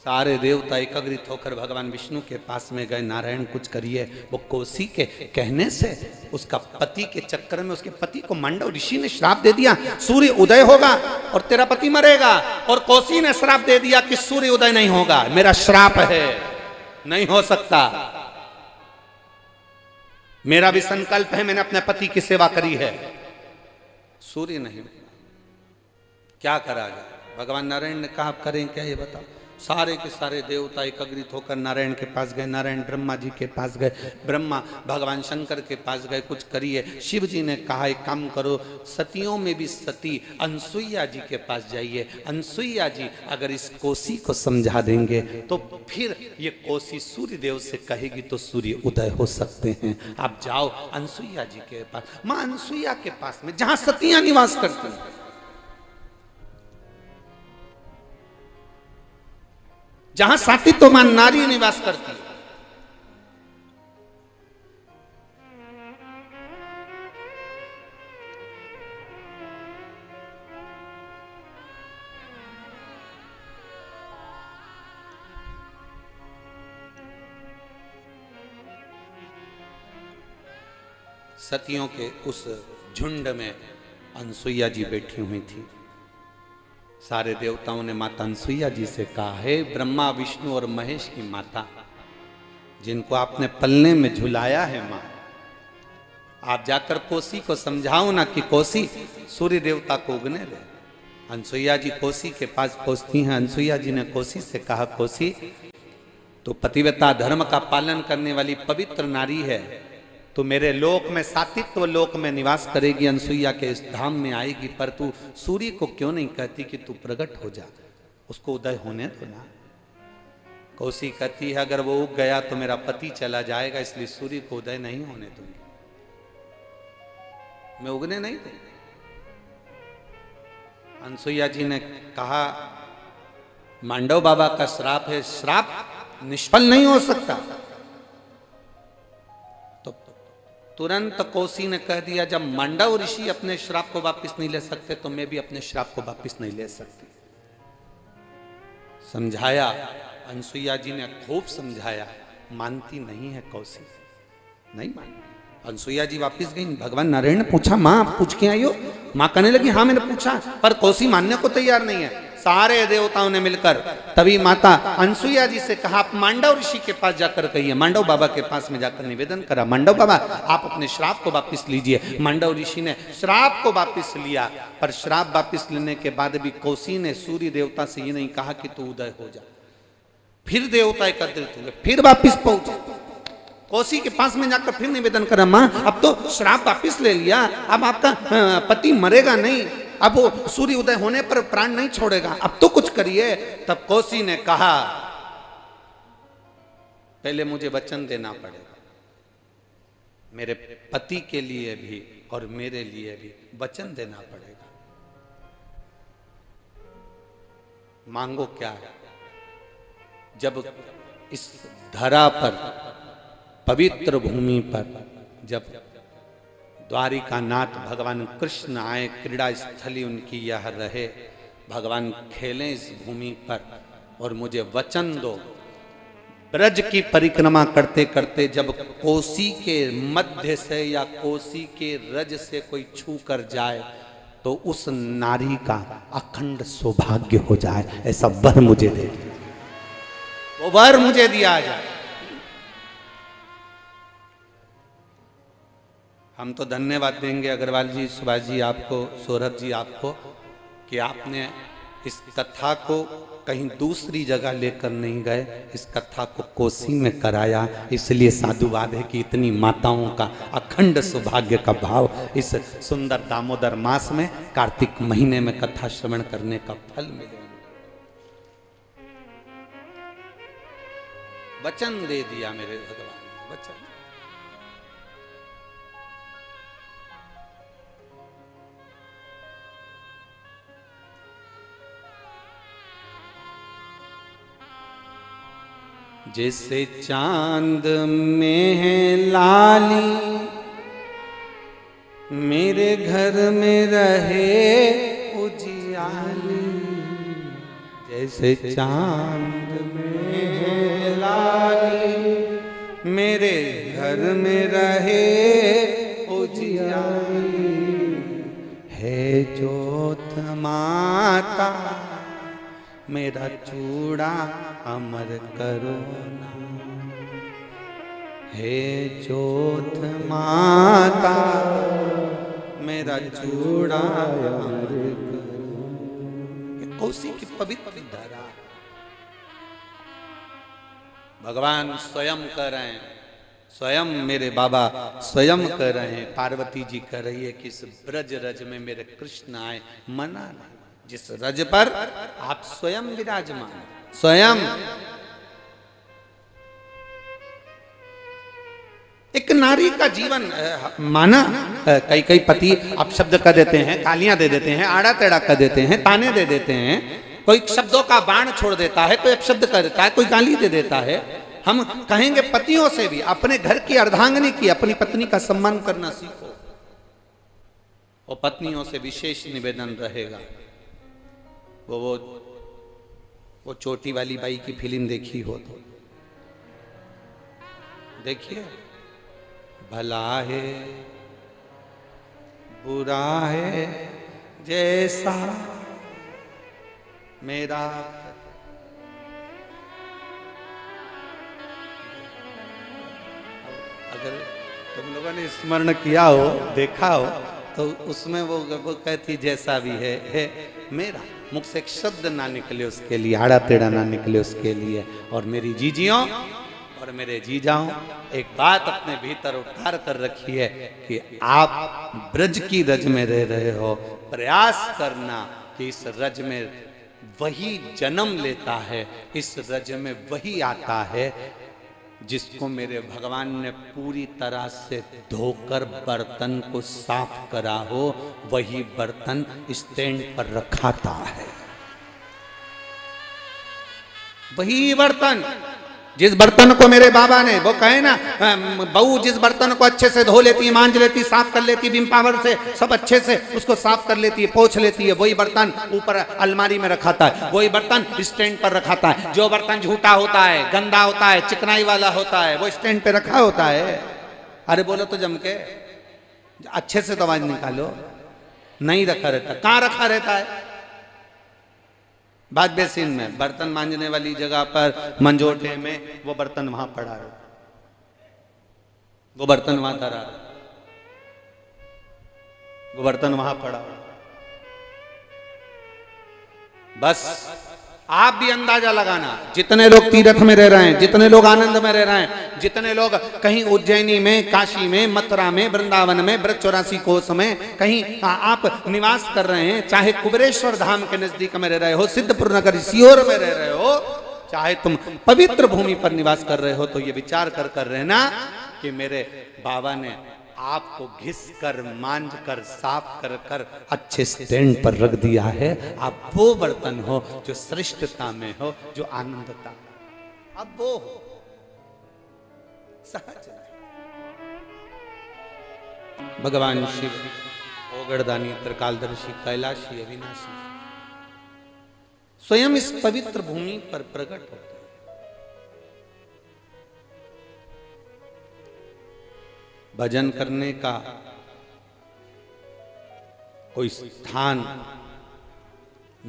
Speaker 1: सारे देवता एकत्रित होकर भगवान विष्णु के पास में गए, नारायण कुछ करिए। वो कोसी के कहने से उसका पति के चक्कर में उसके पति को मांडव ऋषि ने श्राप दे दिया सूर्य उदय होगा और तेरा पति मरेगा, और कोसी ने श्राप दे दिया कि सूर्य उदय नहीं होगा, मेरा श्राप है, नहीं हो सकता। मेरा भी संकल्प है, मैंने अपने पति की सेवा करी है, सूर्य नहीं, क्या करा जाए? भगवान नारायण ने कहा करें क्या ये बताओ। सारे के सारे देवता एकत्रित होकर नारायण के पास गए। नारायण ब्रह्मा जी के पास गए, ब्रह्मा भगवान शंकर के पास गए, कुछ करिए। शिव जी ने कहा एक काम करो, सतियों में भी सती अनसुईया जी के पास जाइए। अनसुईया जी अगर इस कोसी को समझा देंगे तो फिर ये कोसी सूर्य देव से कहेगी तो सूर्य उदय हो सकते हैं। आप जाओ अनसुईया जी के पास, माँ अनसुईया के पास में, जहां सतियां निवास करती हैं, जहां सात्वित्वमान नारी निवास करती है। सतियों के उस झुंड में अनसुईया जी बैठी हुई थी। सारे देवताओं ने माता अनसुईया जी से कहा, हे ब्रह्मा विष्णु और महेश की माता, जिनको आपने पलने में झुलाया है मां, आप जाकर कोसी को समझाओ ना कि कोसी सूर्य देवता को उगने दे। अनसुईया जी कोसी के पास पहुंचती हैं। अनसुईया जी ने कोसी से कहा, कोसी तो पतिव्रता धर्म का पालन करने वाली पवित्र नारी है, तू मेरे लोक में, सात्वित्व लोक में निवास करेगी, अनसुईया के इस धाम में आएगी, पर तू सूर्य को क्यों नहीं कहती कि तू प्रकट हो जा, उसको उदय होने दो ना। कोसी कहती है अगर वो उग गया तो मेरा पति चला जाएगा, इसलिए सूर्य को उदय नहीं होने दूंगी, मैं उगने नहीं दूंगी। अनसुईया जी ने कहा, मांडव बाबा का श्राप है, श्राप निष्फल नहीं हो सकता, तो तुरंत कोसी ने कह दिया, जब मांडव ऋषि अपने श्राप को वापस नहीं ले सकते तो मैं भी अपने श्राप को वापस नहीं ले सकती। समझाया, अनसुईया जी ने खूब समझाया, मानती नहीं है कौसी, नहीं मानी। अनसुईया जी वापस गई। भगवान नारायण ने पूछा, माँ आप पूछ के आई हो? माँ कहने लगी, हाँ मैंने पूछा, पर कौसी मानने को तैयार नहीं है। सारे देवताओं ने मिलकर तभी माता अनसुईया जी से कहा, आप मांडव ऋषि के पास जाकर कहिए। मांडव बाबा के पास में जाकर निवेदन करा, मांडव बाबा आप अपने श्राप को वापस लीजिए। मांडव ऋषि ने श्राप को वापस लिया, पर श्राप वापस लेने के बाद भी कोसी ने सूर्य देवता से ये नहीं कहा कि तू उदय हो जा। फिर देवता एकत्रित हुए, फिर वापिस पहुंचे कोसी के पास में जाकर फिर निवेदन करा, माँ अब तो श्राप वापिस ले लिया, अब आपका पति मरेगा नहीं, अब वो सूर्य उदय होने पर प्राण नहीं छोड़ेगा, अब तो कुछ करिए। तब कोसी ने कहा, पहले मुझे वचन देना पड़ेगा, मेरे पति के लिए भी और मेरे लिए भी वचन देना पड़ेगा। मांगो क्या है? जब इस धरा पर, पवित्र भूमि पर, जब द्वारिका नाथ भगवान कृष्ण आए, क्रीड़ा स्थली उनकी यह रहे, भगवान खेलें इस भूमि पर, और मुझे वचन दो, ब्रज की परिक्रमा करते करते जब कोसी के मध्य से या कोसी के रज से कोई छू कर जाए तो उस नारी का अखंड सौभाग्य हो जाए, ऐसा वर मुझे दे दो, वो वर मुझे दिया जाए। हम तो धन्यवाद देंगे अग्रवाल जी, सुभाष जी आपको, सौरभ जी आपको, कि आपने इस कथा को कहीं दूसरी जगह लेकर नहीं गए, इस कथा को कोसी में कराया। इसलिए साधुवाद है कि इतनी माताओं का अखंड सौभाग्य का भाव इस सुंदर दामोदर मास में, कार्तिक महीने में कथा श्रवण करने का फल मिले। वचन दे दिया मेरे भगवान, वचन। जैसे चांद में है लाली, मेरे घर में रहे उजियाली। जैसे चांद में है लाली, मेरे घर में रहे उजियाली। है ज्योत माता मेरा चूड़ा अमर करो ना। हे ज्योत माता मेरा चूड़ा अमर करो। कोसी की पवित्र धारा भगवान स्वयं कह रहे हैं, स्वयं मेरे बाबा स्वयं कह रहे हैं, पार्वती जी कह रही है कि इस ब्रज रज में मेरे कृष्ण आए, मना नहीं, जिस रज पर आप स्वयं विराजमान, स्वयं। एक नारी का जीवन माना, कई कई पति आप शब्द कर देते हैं, गालियां दे देते हैं, आड़ा टेढ़ा कर देते हैं, ताने दे देते हैं, कोई शब्दों का बाण छोड़ देता है, कोई अपशब्द कर देता है, कोई गाली दे देता है। हम कहेंगे पतियों से भी, अपने घर की अर्धांगिनी की, अपनी पत्नी का सम्मान करना सीखो। और पत्नियों से विशेष निवेदन रहेगा, वो चोटी वाली बाई की फिल्म देखी हो तो देखिए, भला है बुरा है जैसा मेरा। अगर तुम लोगों ने स्मरण किया हो, देखा हो, तो उसमें वो कहती जैसा भी है मेरा। मुख से एक शब्द ना निकले उसके लिए, आड़ा टेढ़ा ना निकले उसके लिए। और मेरी जीजियों और मेरे जीजाओं, एक बात अपने भीतर उतार कर रखी है कि आप ब्रज की रज में रह रहे हो, प्रयास करना कि इस रज में वही जन्म लेता है, इस रज में वही आता है जिसको मेरे भगवान ने पूरी तरह से धोकर बर्तन को साफ करा हो, वही बर्तन स्टैंड पर रखाता है, वही बर्तन जिस बर्तन को मेरे बाबा ने, वो कहे ना, बहू जिस बर्तन को अच्छे से धो लेती, मांज लेती, साफ कर लेती, विम पावर से सब अच्छे से उसको साफ कर लेती है, पोंछ लेती है, वही बर्तन ऊपर अलमारी में रखाता है, वही बर्तन स्टैंड पर रखाता है। जो बर्तन झूठा होता है, गंदा होता है, चिकनाई वाला होता है, वो स्टैंड पे रखा होता है। अरे बोलो तो जम के, अच्छे से तो आवाज निकालो। नहीं रखा रहता। कहाँ रखा रहता है? बाथ बेसिन में, बर्तन मांजने वाली जगह पर, मंजोटे में, वो बर्तन वहां पड़ा है, वो बर्तन वहां धरा, वो बर्तन वहां पड़ा। बस आप भी अंदाजा लगाना, जितने लोग तीर्थ में रह रहे हैं, जितने लोग आनंद में रह रहे हैं, जितने लोग कहीं उज्जैनी में, काशी में, मथुरा में, वृंदावन में, ब्रज 84 कोस में कहीं आप निवास कर रहे हैं, चाहे कुबेरेश्वर धाम के नजदीक में रह रहे हो, सिद्धपुर नगर सीहोर में रह रहे हो, चाहे तुम पवित्र भूमि पर निवास कर रहे हो, तो ये विचार कर रहना कि मेरे बाबा ने आपको घिस कर, मांझ कर, साफ कर कर अच्छे स्टैंड पर रख दिया है। आप वो बर्तन हो जो श्रेष्ठता में हो, जो आनंदता, अब वो हो सहज। भगवान शिव ओगड़दानी, त्रिकालदर्शी, कैलाशी, अविनाशी स्वयं इस पवित्र भूमि पर प्रकट होते हैं। भजन करने का कोई स्थान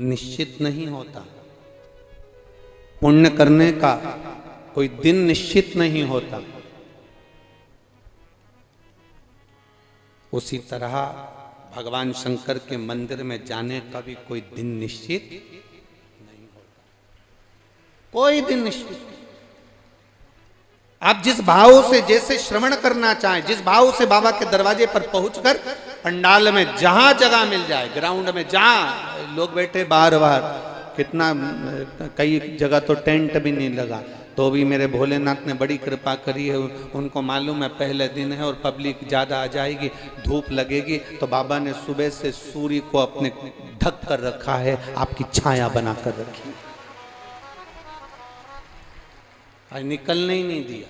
Speaker 1: निश्चित नहीं होता, पुण्य करने का कोई दिन निश्चित नहीं होता। उसी तरह भगवान शंकर के मंदिर में जाने का भी कोई दिन निश्चित नहीं होता, कोई दिन निश्चित। आप जिस भाव से जैसे श्रवण करना चाहें, जिस भाव से बाबा के दरवाजे पर पहुंचकर पंडाल में जहां जगह मिल जाए, ग्राउंड में जहां लोग बैठे, बार बार कितना, कई जगह तो टेंट भी नहीं लगा, तो भी मेरे भोलेनाथ ने बड़ी कृपा करी है। उनको मालूम है पहले दिन है और पब्लिक ज्यादा आ जाएगी, धूप लगेगी, तो बाबा ने सुबह से सूर्य को अपने ढक कर रखा है, आपकी छाया बनाकर रखी है, आज निकलने ही नहीं दिया।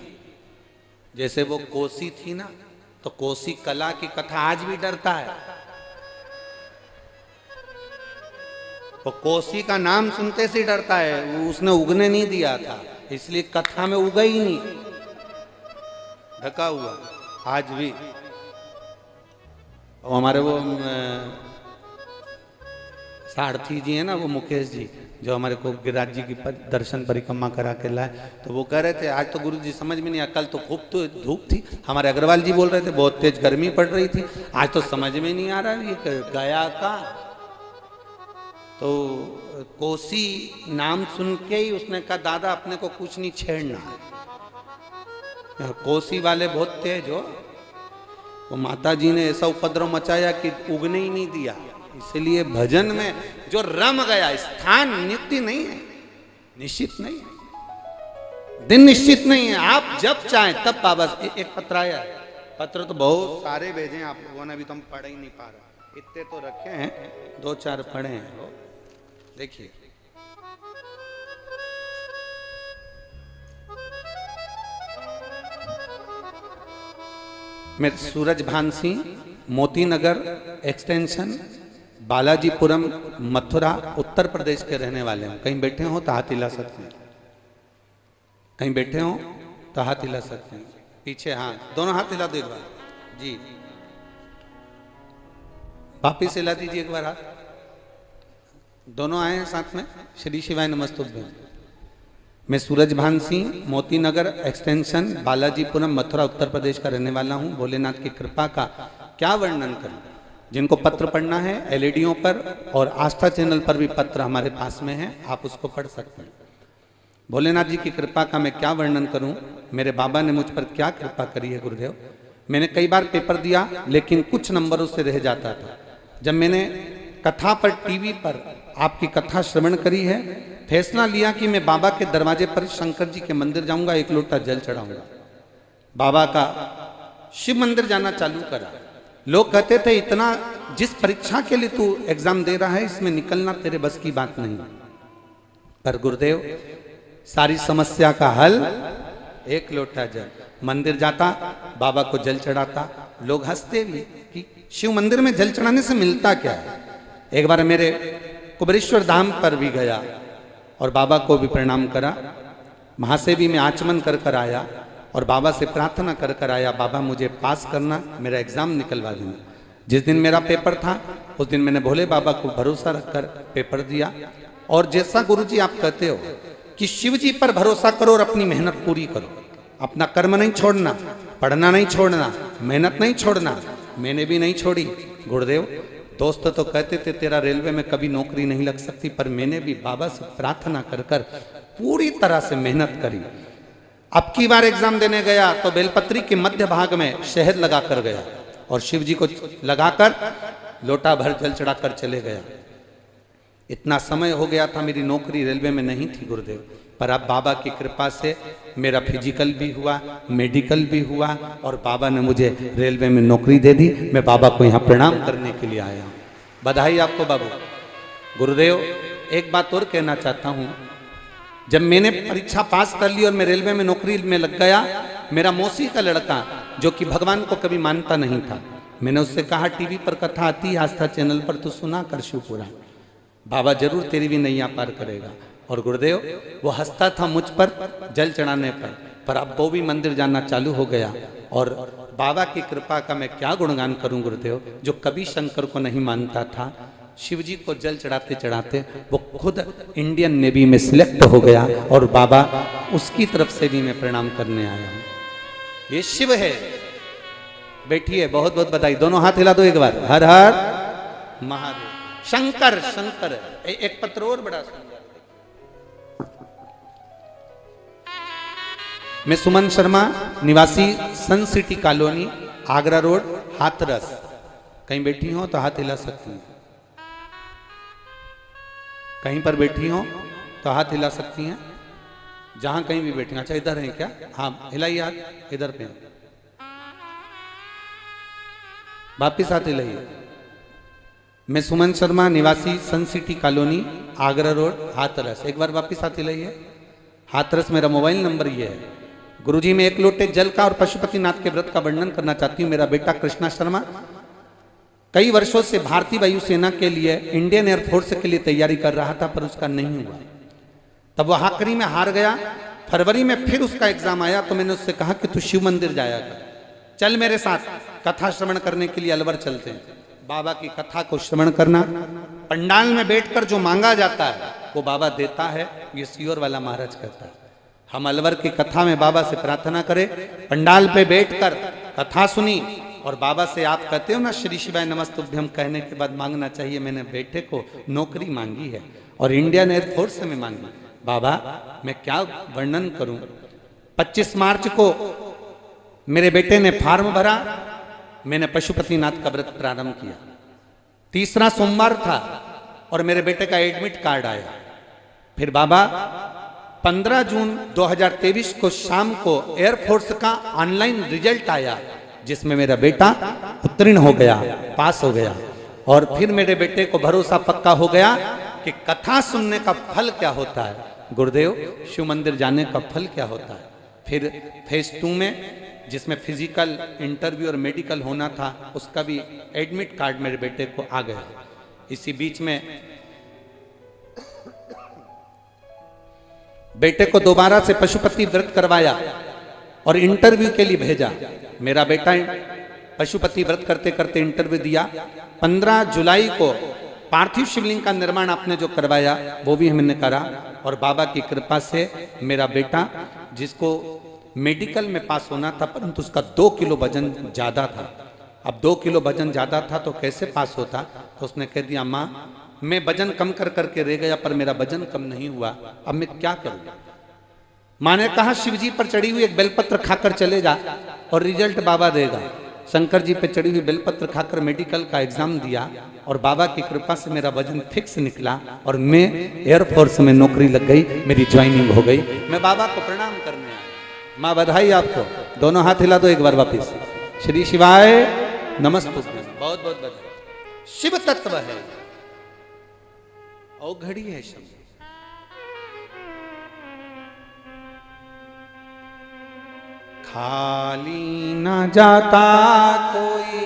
Speaker 1: जैसे वो कोसी थी ना, तो कोसी कला की कथा आज भी डरता है। वो कोसी का नाम सुनते से डरता है, वो उसने उगने नहीं दिया था, इसलिए कथा में उगा ही नहीं, ढका हुआ आज भी। और हमारे वो सारथी जी है ना, वो मुकेश जी, जो हमारे को गिरिराज जी की दर्शन परिक्रमा करा के लाए, तो वो कह रहे थे आज तो गुरु जी समझ में नहीं आया, कल तो खूब तो धूप थी। हमारे अग्रवाल जी बोल रहे थे बहुत तेज गर्मी पड़ रही थी, आज तो समझ में नहीं आ रहा ये गया का। तो कोसी नाम सुन के ही उसने कहा दादा अपने को कुछ नहीं छेड़ना, कोसी वाले बहुत तेज हो। वो माता जी ने ऐसा उपद्रव मचाया कि उगने ही नहीं दिया। इसलिए भजन में जो रम गया, स्थान नित्य नहीं है, निश्चित नहीं है, दिन निश्चित नहीं है। आप जब चाहें तब बाबा। एक पत्र आया, पत्र तो बहुत सारे भेजे आप लोगों ने, अभी तो हम पढ़ ही नहीं पा रहे, इतने तो रखे हैं, 2-4 पढ़े हैं। देखिए मेरे सूरज भान सिंह, मोती नगर एक्सटेंशन, बालाजीपुरम, मथुरा, उत्तर प्रदेश के रहने वाले हैं। कहीं बैठे हो तो हाथ हिला सकते हैं, कहीं बैठे हो तो हाथ हिला सकते हैं। पीछे हाँ, दोनों हाथ हिला दो एक बार जी, वापिस हिला दीजिए एक बार हाथ। दोनों आए हैं साथ में। श्री शिवाय नमस्तुभ्यं। मैं सूरज भान सिंह, मोती नगर एक्सटेंशन, बालाजीपुरम, मथुरा, उत्तर प्रदेश का रहने वाला हूँ। भोलेनाथ की कृपा का क्या वर्णन करूं। जिनको पत्र पढ़ना है एलईडीओं पर और आस्था चैनल पर भी पत्र हमारे पास में है, आप उसको पढ़ सकते हैं। भोलेनाथ जी की कृपा का मैं क्या वर्णन करूं, मेरे बाबा ने मुझ पर क्या कृपा करी है गुरुदेव। मैंने कई बार पेपर दिया लेकिन कुछ नंबरों से रह जाता था। जब मैंने कथा पर टीवी पर आपकी कथा श्रवण करी है, फैसला लिया कि मैं बाबा के दरवाजे पर शंकर जी के मंदिर जाऊंगा, 1 लोटा जल चढ़ाऊंगा। बाबा का शिव मंदिर जाना चालू करा। लोग कहते थे इतना जिस परीक्षा के लिए तू एग्जाम दे रहा है इसमें निकलना तेरे बस की बात नहीं। पर गुरुदेव सारी समस्या का हल एक लोटा जल। मंदिर जाता, बाबा को जल चढ़ाता, लोग हंसते भी कि शिव मंदिर में जल चढ़ाने से मिलता क्या है। एक बार मेरे कुबेरेश्वर धाम पर भी गया और बाबा को भी प्रणाम करा, वहां से भी मैं आचमन कर कर आया और बाबा से प्रार्थना कर कर आया, बाबा मुझे पास करना, मेरा एग्जाम निकलवा देना। जिस दिन मेरा पेपर था उस दिन मैंने भोले बाबा को भरोसा रखकर पेपर दिया। और जैसा गुरुजी आप कहते हो कि शिव जी पर भरोसा करो और अपनी मेहनत पूरी करो, अपना कर्म नहीं छोड़ना, पढ़ना नहीं छोड़ना, मेहनत नहीं छोड़ना। मैंने भी नहीं छोड़ी। गुरुदेव दोस्त तो कहते थे तेरा रेलवे में कभी नौकरी नहीं लग सकती, पर मैंने भी बाबा से प्रार्थना कर कर पूरी तरह से मेहनत करी। अब की बार एग्जाम देने गया तो बेलपत्री के मध्य भाग में शहद लगा कर गया और शिव जी को लगाकर लोटा भर जल चढ़ाकर चले गया। इतना समय हो गया था, मेरी नौकरी रेलवे में नहीं थी गुरुदेव, पर अब बाबा की कृपा से मेरा फिजिकल भी हुआ, मेडिकल भी हुआ और बाबा ने मुझे रेलवे में नौकरी दे दी। मैं बाबा को यहाँ प्रणाम करने के लिए आया हूँ। बधाई आपको बाबू। गुरुदेव एक बात और कहना चाहता हूँ, जब मैंने परीक्षा पास कर ली और मैं रेलवे में नौकरी में लग गया, मेरा मौसी का लड़का जो कि भगवान को कभी मानता नहीं था, मैंने उससे कहा टीवी पर कथा आती है आस्था चैनल पर, तो सुना कर शिवपुराण, बाबा जरूर तेरी भी नैया पार करेगा। और गुरुदेव वो हंसता था मुझ पर जल चढ़ाने पर अब वो भी मंदिर जाना चालू हो गया। और बाबा की कृपा का मैं क्या गुणगान करूं गुरुदेव, जो कभी शंकर को नहीं मानता था, शिव जी को जल चढ़ाते चढ़ाते वो खुद इंडियन नेवी में सिलेक्ट हो गया और बाबा उसकी तरफ से भी मैं प्रणाम करने आया हूं। ये शिव है। बैठिए, बहुत बहुत बधाई। दोनों हाथ हिला दो एक बार, हर हर महादेव। शंकर शंकर। एक पत्र और बड़ा सुंदर। मैं सुमन शर्मा, निवासी Sun City colony, Agra road, Hathras. कहीं बैठी हो तो हाथ हिला सकती हैं, कहीं पर बैठी हो तो हाथ हिला सकती हैं, जहां कहीं भी बैठी। अच्छा इधर है क्या? हाँ हिलाइए हाथ, इधर पे वापिस हाथ हिलाइए। मैं सुमन शर्मा, निवासी Sun City colony, Agra road, Hathras. एक बार वापिस हाथ हिलाइए। हाथरस मेरा मोबाइल नंबर ये है। गुरुजी मैं एक लोटे जल का और पशुपतिनाथ के व्रत का वर्णन करना चाहती हूँ। मेरा बेटा कृष्णा शर्मा कई वर्षों से भारतीय वायुसेना के लिए, इंडियन एयरफोर्स के लिए तैयारी कर रहा था, पर उसका नहीं हुआ। तब वो आखिरी में हार गया। फरवरी में फिर उसका एग्जाम आया तो मैंने उससे कहा कि तू शिव मंदिर जाया कर, चल मेरे साथ कथा श्रवण करने के लिए अलवर चलते हैं। बाबा की कथा को श्रवण करना, पंडाल में बैठकर जो मांगा जाता है वो बाबा देता है, ये सियोर वाला महाराज कहता है। हम अलवर की कथा में बाबा से प्रार्थना करें, पंडाल पे बैठकर कथा सुनी और बाबा से आप कहते हो ना श्री शिवाय नमस्तुभ्यम कहने के बाद मांगना चाहिए। मैंने बेटे को नौकरी मांगी है और इंडियन एयरफोर्स में मांगी। बाबा मैं क्या वर्णन करूं। 25 मार्च को मेरे बेटे ने फॉर्म भरा, मैंने पशुपतिनाथ का व्रत प्रारंभ किया। तीसरा सोमवार था और मेरे बेटे का एडमिट कार्ड आया। फिर बाबा 15 जून 2023 को शाम को एयरफोर्स का ऑनलाइन रिजल्ट आया, जिसमें मेरा बेटा उत्तीर्ण हो गया, पास हो गया। और फिर मेरे बेटे को भरोसा पक्का हो गया कि कथा सुनने का फल क्या होता है, गुरुदेव शिव मंदिर जाने का फल क्या होता है। फिर फेज 2 में, जिसमें फिजिकल, इंटरव्यू और मेडिकल होना था, उसका भी एडमिट कार्ड मेरे बेटे को आ गया। इसी बीच में बेटे को दोबारा से पशुपति व्रत करवाया और इंटरव्यू के लिए भेजा। मेरा बेटा पशुपति व्रत करते करते इंटरव्यू दिया। 15 जुलाई को पार्थिव शिवलिंग का निर्माण आपने जो करवाया वो भी हमने करा। और बाबा की कृपा से मेरा बेटा, जिसको मेडिकल में पास होना था परंतु उसका 2 किलो वजन ज्यादा था, अब 2 किलो वजन ज्यादा था तो कैसे पास होता, तो उसने कह दिया माँ मैं वजन कम कर करके रह गया पर मेरा वजन कम नहीं हुआ, अब मैं क्या करूं। माँ ने कहा शिव जी पर चढ़ी हुई एक बेलपत्र खाकर चले जा और रिजल्ट बाबा देगा। शंकर जी पे चढ़ी हुई बेलपत्र खाकर मेडिकल का एग्जाम दिया और बाबा की कृपा से मेरा वजन फिक्स निकला और मैं एयरफोर्स में नौकरी लग गई, मेरी ज्वाइनिंग हो गई। मैं बाबा को प्रणाम करने आया। माँ बधाई आपको। दोनों हाथ हिला दो एक बार वापिस। श्री शिवाय नमस्तुभ्यम। बहुत बहुत बधाई। शिव तत्व है, औघड़ी है शब्द। खाली न जाता कोई,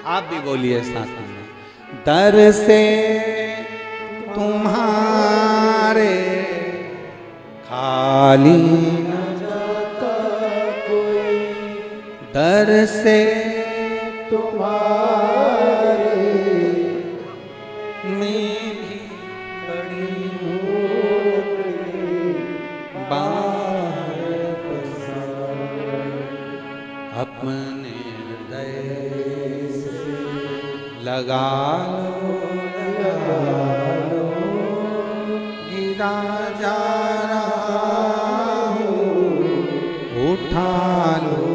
Speaker 1: आप भी बोलिए साथ में, दर से तुम्हारे खाली न जाता कोई, दर से तुम्हारे में भी बड़ी बाहर अपने हृदय से लगा लो, गिरा जा रहा हूँ, उठा लो,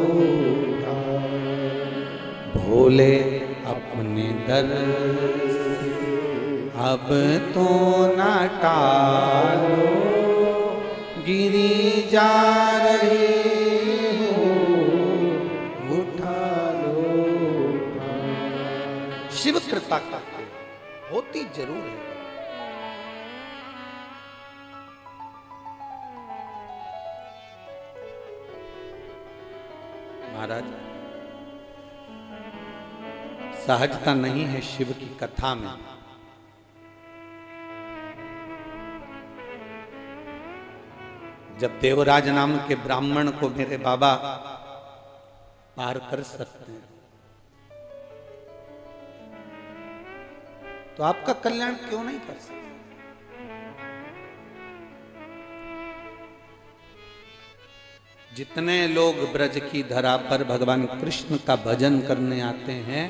Speaker 1: भोले अपने दर से अब तो न टालो, गिरी जा रही हूँ, उठा लो। शिव कृपा करते होती जरूर है। महाराज, सहजता नहीं है शिव की कथा में। जब देवराज नाम के ब्राह्मण को मेरे बाबा पार कर सकते हैं, तो आपका कल्याण क्यों नहीं कर सकते? जितने लोग ब्रज की धरा पर भगवान कृष्ण का भजन करने आते हैं,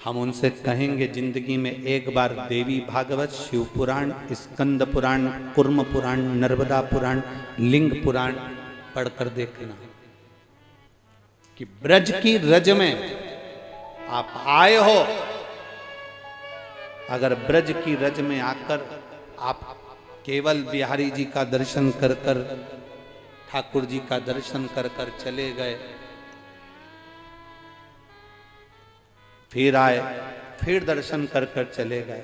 Speaker 1: हम उनसे कहेंगे जिंदगी में एक बार देवी भागवत, शिव पुराण, स्कंद पुराण, कुर्म पुराण, नर्मदा पुराण, लिंग पुराण पढ़कर देखना कि ब्रज की रज में आप आए हो। अगर ब्रज की रज में आकर आप केवल बिहारी जी का दर्शन कर कर, ठाकुर जी का दर्शन कर कर चले गए, फिर आए, फिर दर्शन कर कर चले गए,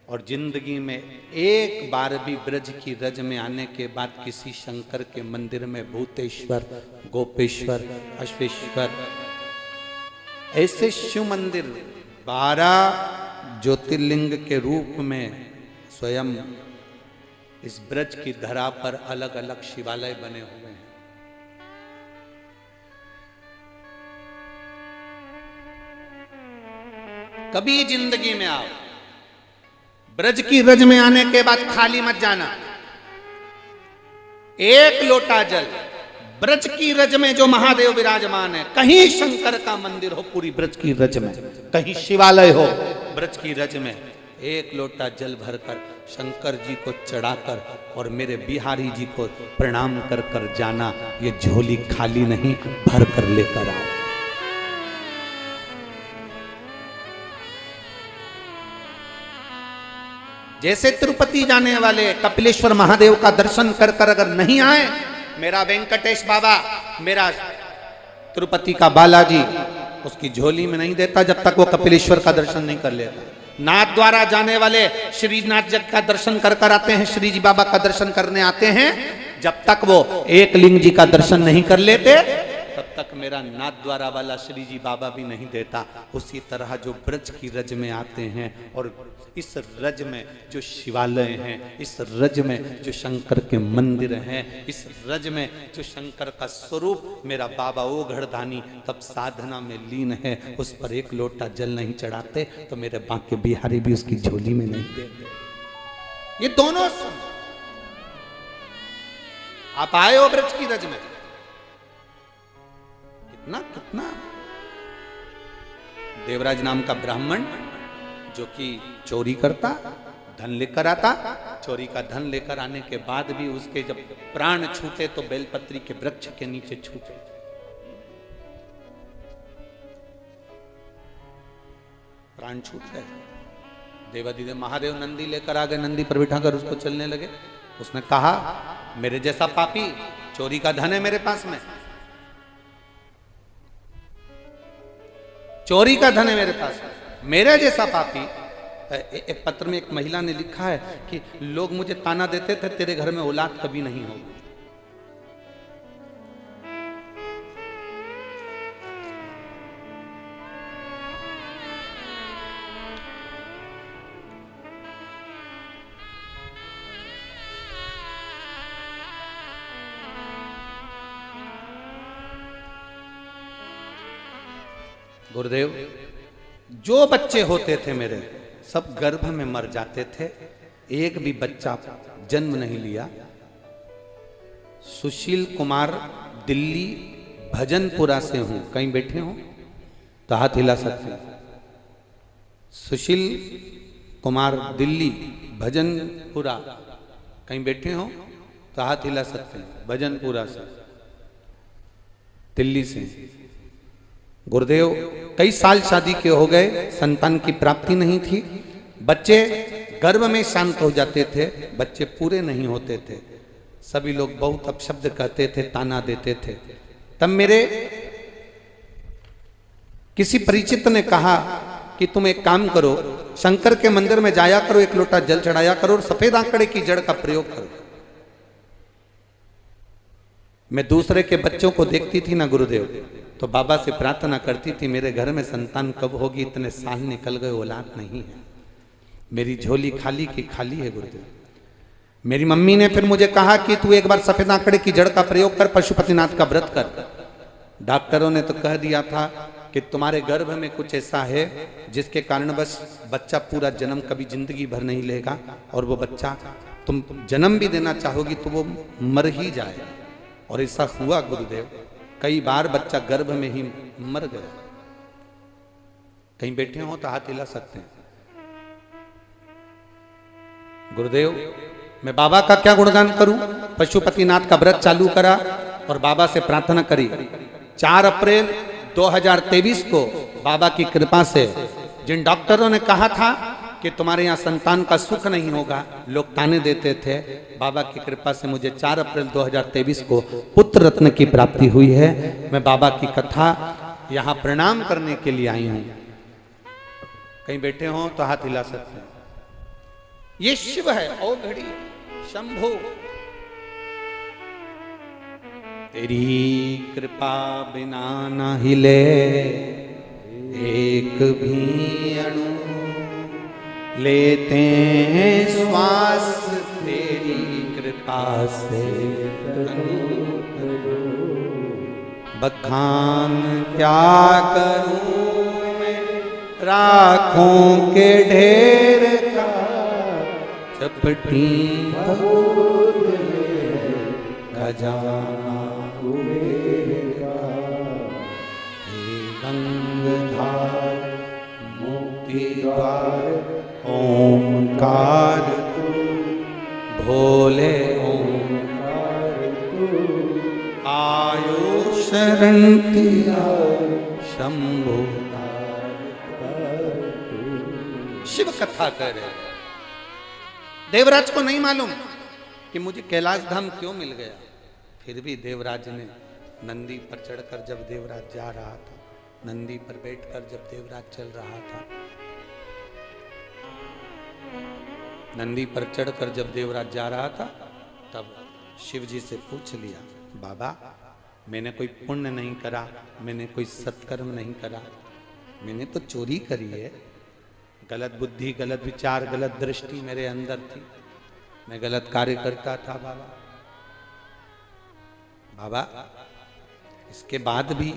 Speaker 1: और जिंदगी में एक बार भी ब्रज की रज में आने के बाद किसी शंकर के मंदिर में भूतेश्वर, गोपेश्वर, अश्वेश्वर ऐसे शिव मंदिर 12 ज्योतिर्लिंग के रूप में स्वयं इस ब्रज की धरा पर अलग अलग शिवालय बने हुए हैं। कभी जिंदगी में आओ, ब्रज की रज में आने के बाद खाली मत जाना। एक लोटा जल, ब्रज की रज में जो महादेव विराजमान है, कहीं शंकर का मंदिर हो पूरी ब्रज की रज में, कहीं शिवालय हो ब्रज की रज में, एक लोटा जल भरकर शंकर जी को चढ़ाकर और मेरे बिहारी जी को प्रणाम कर कर जाना। ये झोली खाली नहीं, भर कर लेकर आओ। जैसे तिरुपति जाने वाले कपिलेश्वर महादेव का दर्शन कर कर अगर नहीं आए, मेरा वेंकटेश बाबा, मेरा तिरुपति का बालाजी उसकी झोली में नहीं देता जब तक वो कपिलेश्वर का दर्शन नहीं कर लेता। नाथ द्वारा जाने वाले श्रीनाथ जी का दर्शन कर कर आते हैं, श्री जी बाबा का दर्शन करने आते हैं, जब तक वो एक लिंग जी का दर्शन नहीं कर लेते तब तक मेरा नाथ द्वारा वाला श्री जी बाबा भी नहीं देता। उसी तरह जो ब्रज की रज में आते हैं और इस रज में जो शिवालय हैं, इस रज में जो शंकर के मंदिर हैं, इस रज में जो शंकर का स्वरूप मेरा बाबा ओ घड़दानी तब साधना में लीन है, उस पर एक लोटा जल नहीं चढ़ाते तो मेरे बांके बिहारी भी उसकी झोली में नहीं देते। ये दोनों आप आए हो ब्रज की रज में, कितना कितना देवराज नाम का ब्राह्मण जो कि चोरी करता, धन लेकर आता, चोरी का धन लेकर आने के बाद भी उसके जब प्राण छूटे तो बेलपत्री के वृक्ष के नीचे छूटे। प्राण छूट गए। देवादिदेव महादेव नंदी लेकर आ गए, नंदी पर बिठाकर उसको चलने लगे। उसने कहा मेरे जैसा पापी, चोरी का धन है मेरे पास में, चोरी का धन है मेरे पास, मेरे जैसा पापी। एक पत्र में एक महिला ने लिखा है कि लोग मुझे ताना देते थे तेरे घर में औलाद कभी नहीं होगी। गुरुदेव, जो बच्चे होते थे मेरे सब गर्भ में मर जाते थे, एक भी बच्चा जन्म नहीं लिया। सुशील कुमार दिल्ली भजनपुरा से हूं, कहीं बैठे हो तो हाथ हिला सकते हैं। सुशील कुमार दिल्ली भजनपुरा, कहीं बैठे हो तो हाथ हिला सकते हैं। भजनपुरा से, दिल्ली से। गुरुदेव, कई साल शादी के हो गए, संतान की प्राप्ति नहीं थी। बच्चे गर्भ में शांत हो जाते थे, बच्चे पूरे नहीं होते थे। सभी लोग बहुत अपशब्द कहते थे, ताना देते थे। तब मेरे किसी परिचित ने कहा कि तुम एक काम करो, शंकर के मंदिर में जाया करो, एक लोटा जल चढ़ाया करो और सफेद आंकड़े की जड़ का प्रयोग करो। मैं दूसरे के बच्चों को देखती थी ना गुरुदेव, तो बाबा से प्रार्थना करती थी, मेरे घर में संतान कब होगी, इतने साल निकल गए, औलाद नहीं है, मेरी झोली खाली की खाली है गुरुदेव। मेरी मम्मी ने फिर मुझे कहा कि तू एक बार सफेद आंकड़े की जड़ का प्रयोग कर, पशुपतिनाथ का व्रत कर। डॉक्टरों ने तो कह दिया था कि तुम्हारे गर्भ में कुछ ऐसा है जिसके कारण बस बच्चा पूरा जन्म कभी जिंदगी भर नहीं लेगा, और वो बच्चा तुम जन्म भी देना चाहोगी तो वो मर ही जाएगा। और ऐसा हुआ गुरुदेव, कई बार बच्चा गर्भ में ही मर गया। कहीं बैठे हो तो हाथ हिला सकते हैं। गुरुदेव, मैं बाबा का क्या गुणगान करूं। पशुपतिनाथ का व्रत चालू करा और बाबा से प्रार्थना करी। 4 अप्रैल 2023 को बाबा की कृपा से, जिन डॉक्टरों ने कहा था कि तुम्हारे यहाँ संतान का सुख नहीं होगा, लोग ताने देते थे, बाबा की कृपा से मुझे 4 अप्रैल 2023 को पुत्र रत्न की प्राप्ति हुई है। मैं बाबा की कथा यहाँ प्रणाम करने के लिए आई हूँ। कहीं बैठे हो तो हाथ हिला सकते हैं। ये शिव है, ओ घड़ी शंभो, तेरी कृपा बिना न हिले एक भी अणु, लेते हैं श्वास तेरी कृपा से। बखान क्या करूं मैं राखों के ढेर का, चपटी खजाना कुबेरा। हे गंगाधार मुक्ति द्वार ओंकार भोले ओंकार आयो शरण तेरा शंभो। शिव कथा कर रहे। देवराज को नहीं मालूम कि मुझे कैलाश धाम क्यों मिल गया, फिर भी देवराज ने नंदी पर चढ़कर जब देवराज जा रहा था, नंदी पर बैठकर जब देवराज चल रहा था, नंदी पर चढ़कर जब देवराज जा रहा था, तब शिव जी से पूछ लिया, बाबा मैंने कोई पुण्य नहीं करा, मैंने कोई सत्कर्म नहीं करा, मैंने तो चोरी करी है, गलत बुद्धि, गलत विचार, गलत दृष्टि मेरे अंदर थी, मैं गलत कार्य करता था बाबा। बाबा इसके बाद भी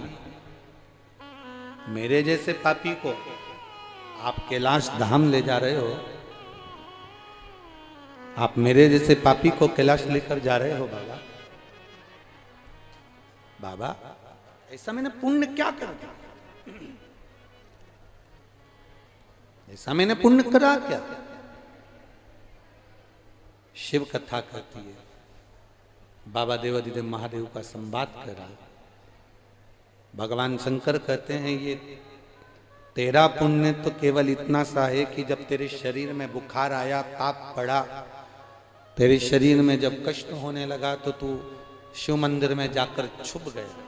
Speaker 1: मेरे जैसे पापी को आप कैलाश धाम ले जा रहे हो, आप मेरे जैसे पापी को कैलाश लेकर जा रहे हो बाबा। बाबा ऐसा मैंने पुण्य क्या कर दिया, ऐसा मैंने पुण्य करा क्या। शिव कथा कहती है, बाबा देवाधिदेव महादेव का संवाद करा। भगवान शंकर कहते हैं ये तेरा पुण्य तो केवल इतना सा है कि जब तेरे शरीर में बुखार आया, ताप पड़ा, तेरे शरीर में जब कष्ट होने लगा तो तू शिव मंदिर में जाकर छुप गया।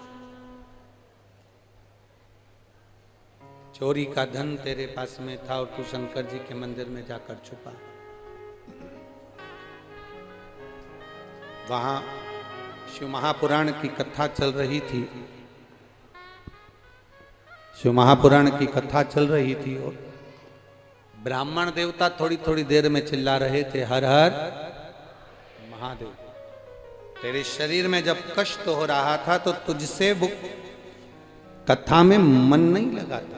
Speaker 1: चोरी का धन तेरे पास में था और तू शंकर जी के मंदिर में जाकर छुपा। वहां शिव महापुराण की कथा चल रही थी, शिव महापुराण की कथा चल रही थी और ब्राह्मण देवता थोड़ी थोड़ी देर में चिल्ला रहे थे, हर हर महादेव। तेरे शरीर में जब कष्ट हो रहा था तो तुझसे कथा में मन नहीं लगाता,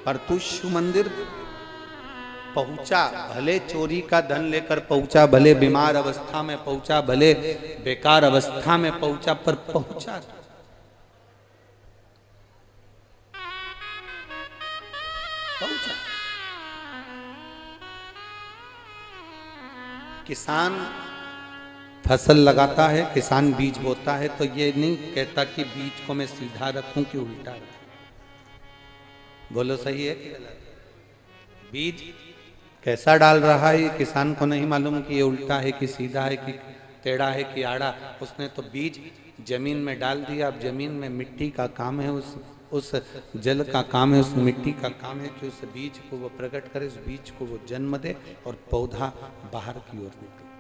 Speaker 1: पर तू शिव मंदिर पहुंचा, भले चोरी का धन लेकर पहुंचा, भले बीमार अवस्था में पहुंचा, भले बेकार अवस्था में पहुंचा, पर पहुंचा। पहुंचा। किसान फसल लगाता है, किसान बीज बोता है, तो ये नहीं कहता कि बीज को मैं सीधा रखूं कि उल्टा रखूं। बोलो सही है कि गलत? बीज कैसा डाल रहा है ये किसान को नहीं मालूम कि ये उल्टा है कि सीधा है कि टेढ़ा है कि आड़ा। उसने तो बीज जमीन में डाल दिया। अब जमीन में मिट्टी का काम है, उस जल का काम है, उस मिट्टी का काम है कि उस बीज को वो प्रकट करे, उस बीज को वो जन्म दे और पौधा बाहर की ओर निकले।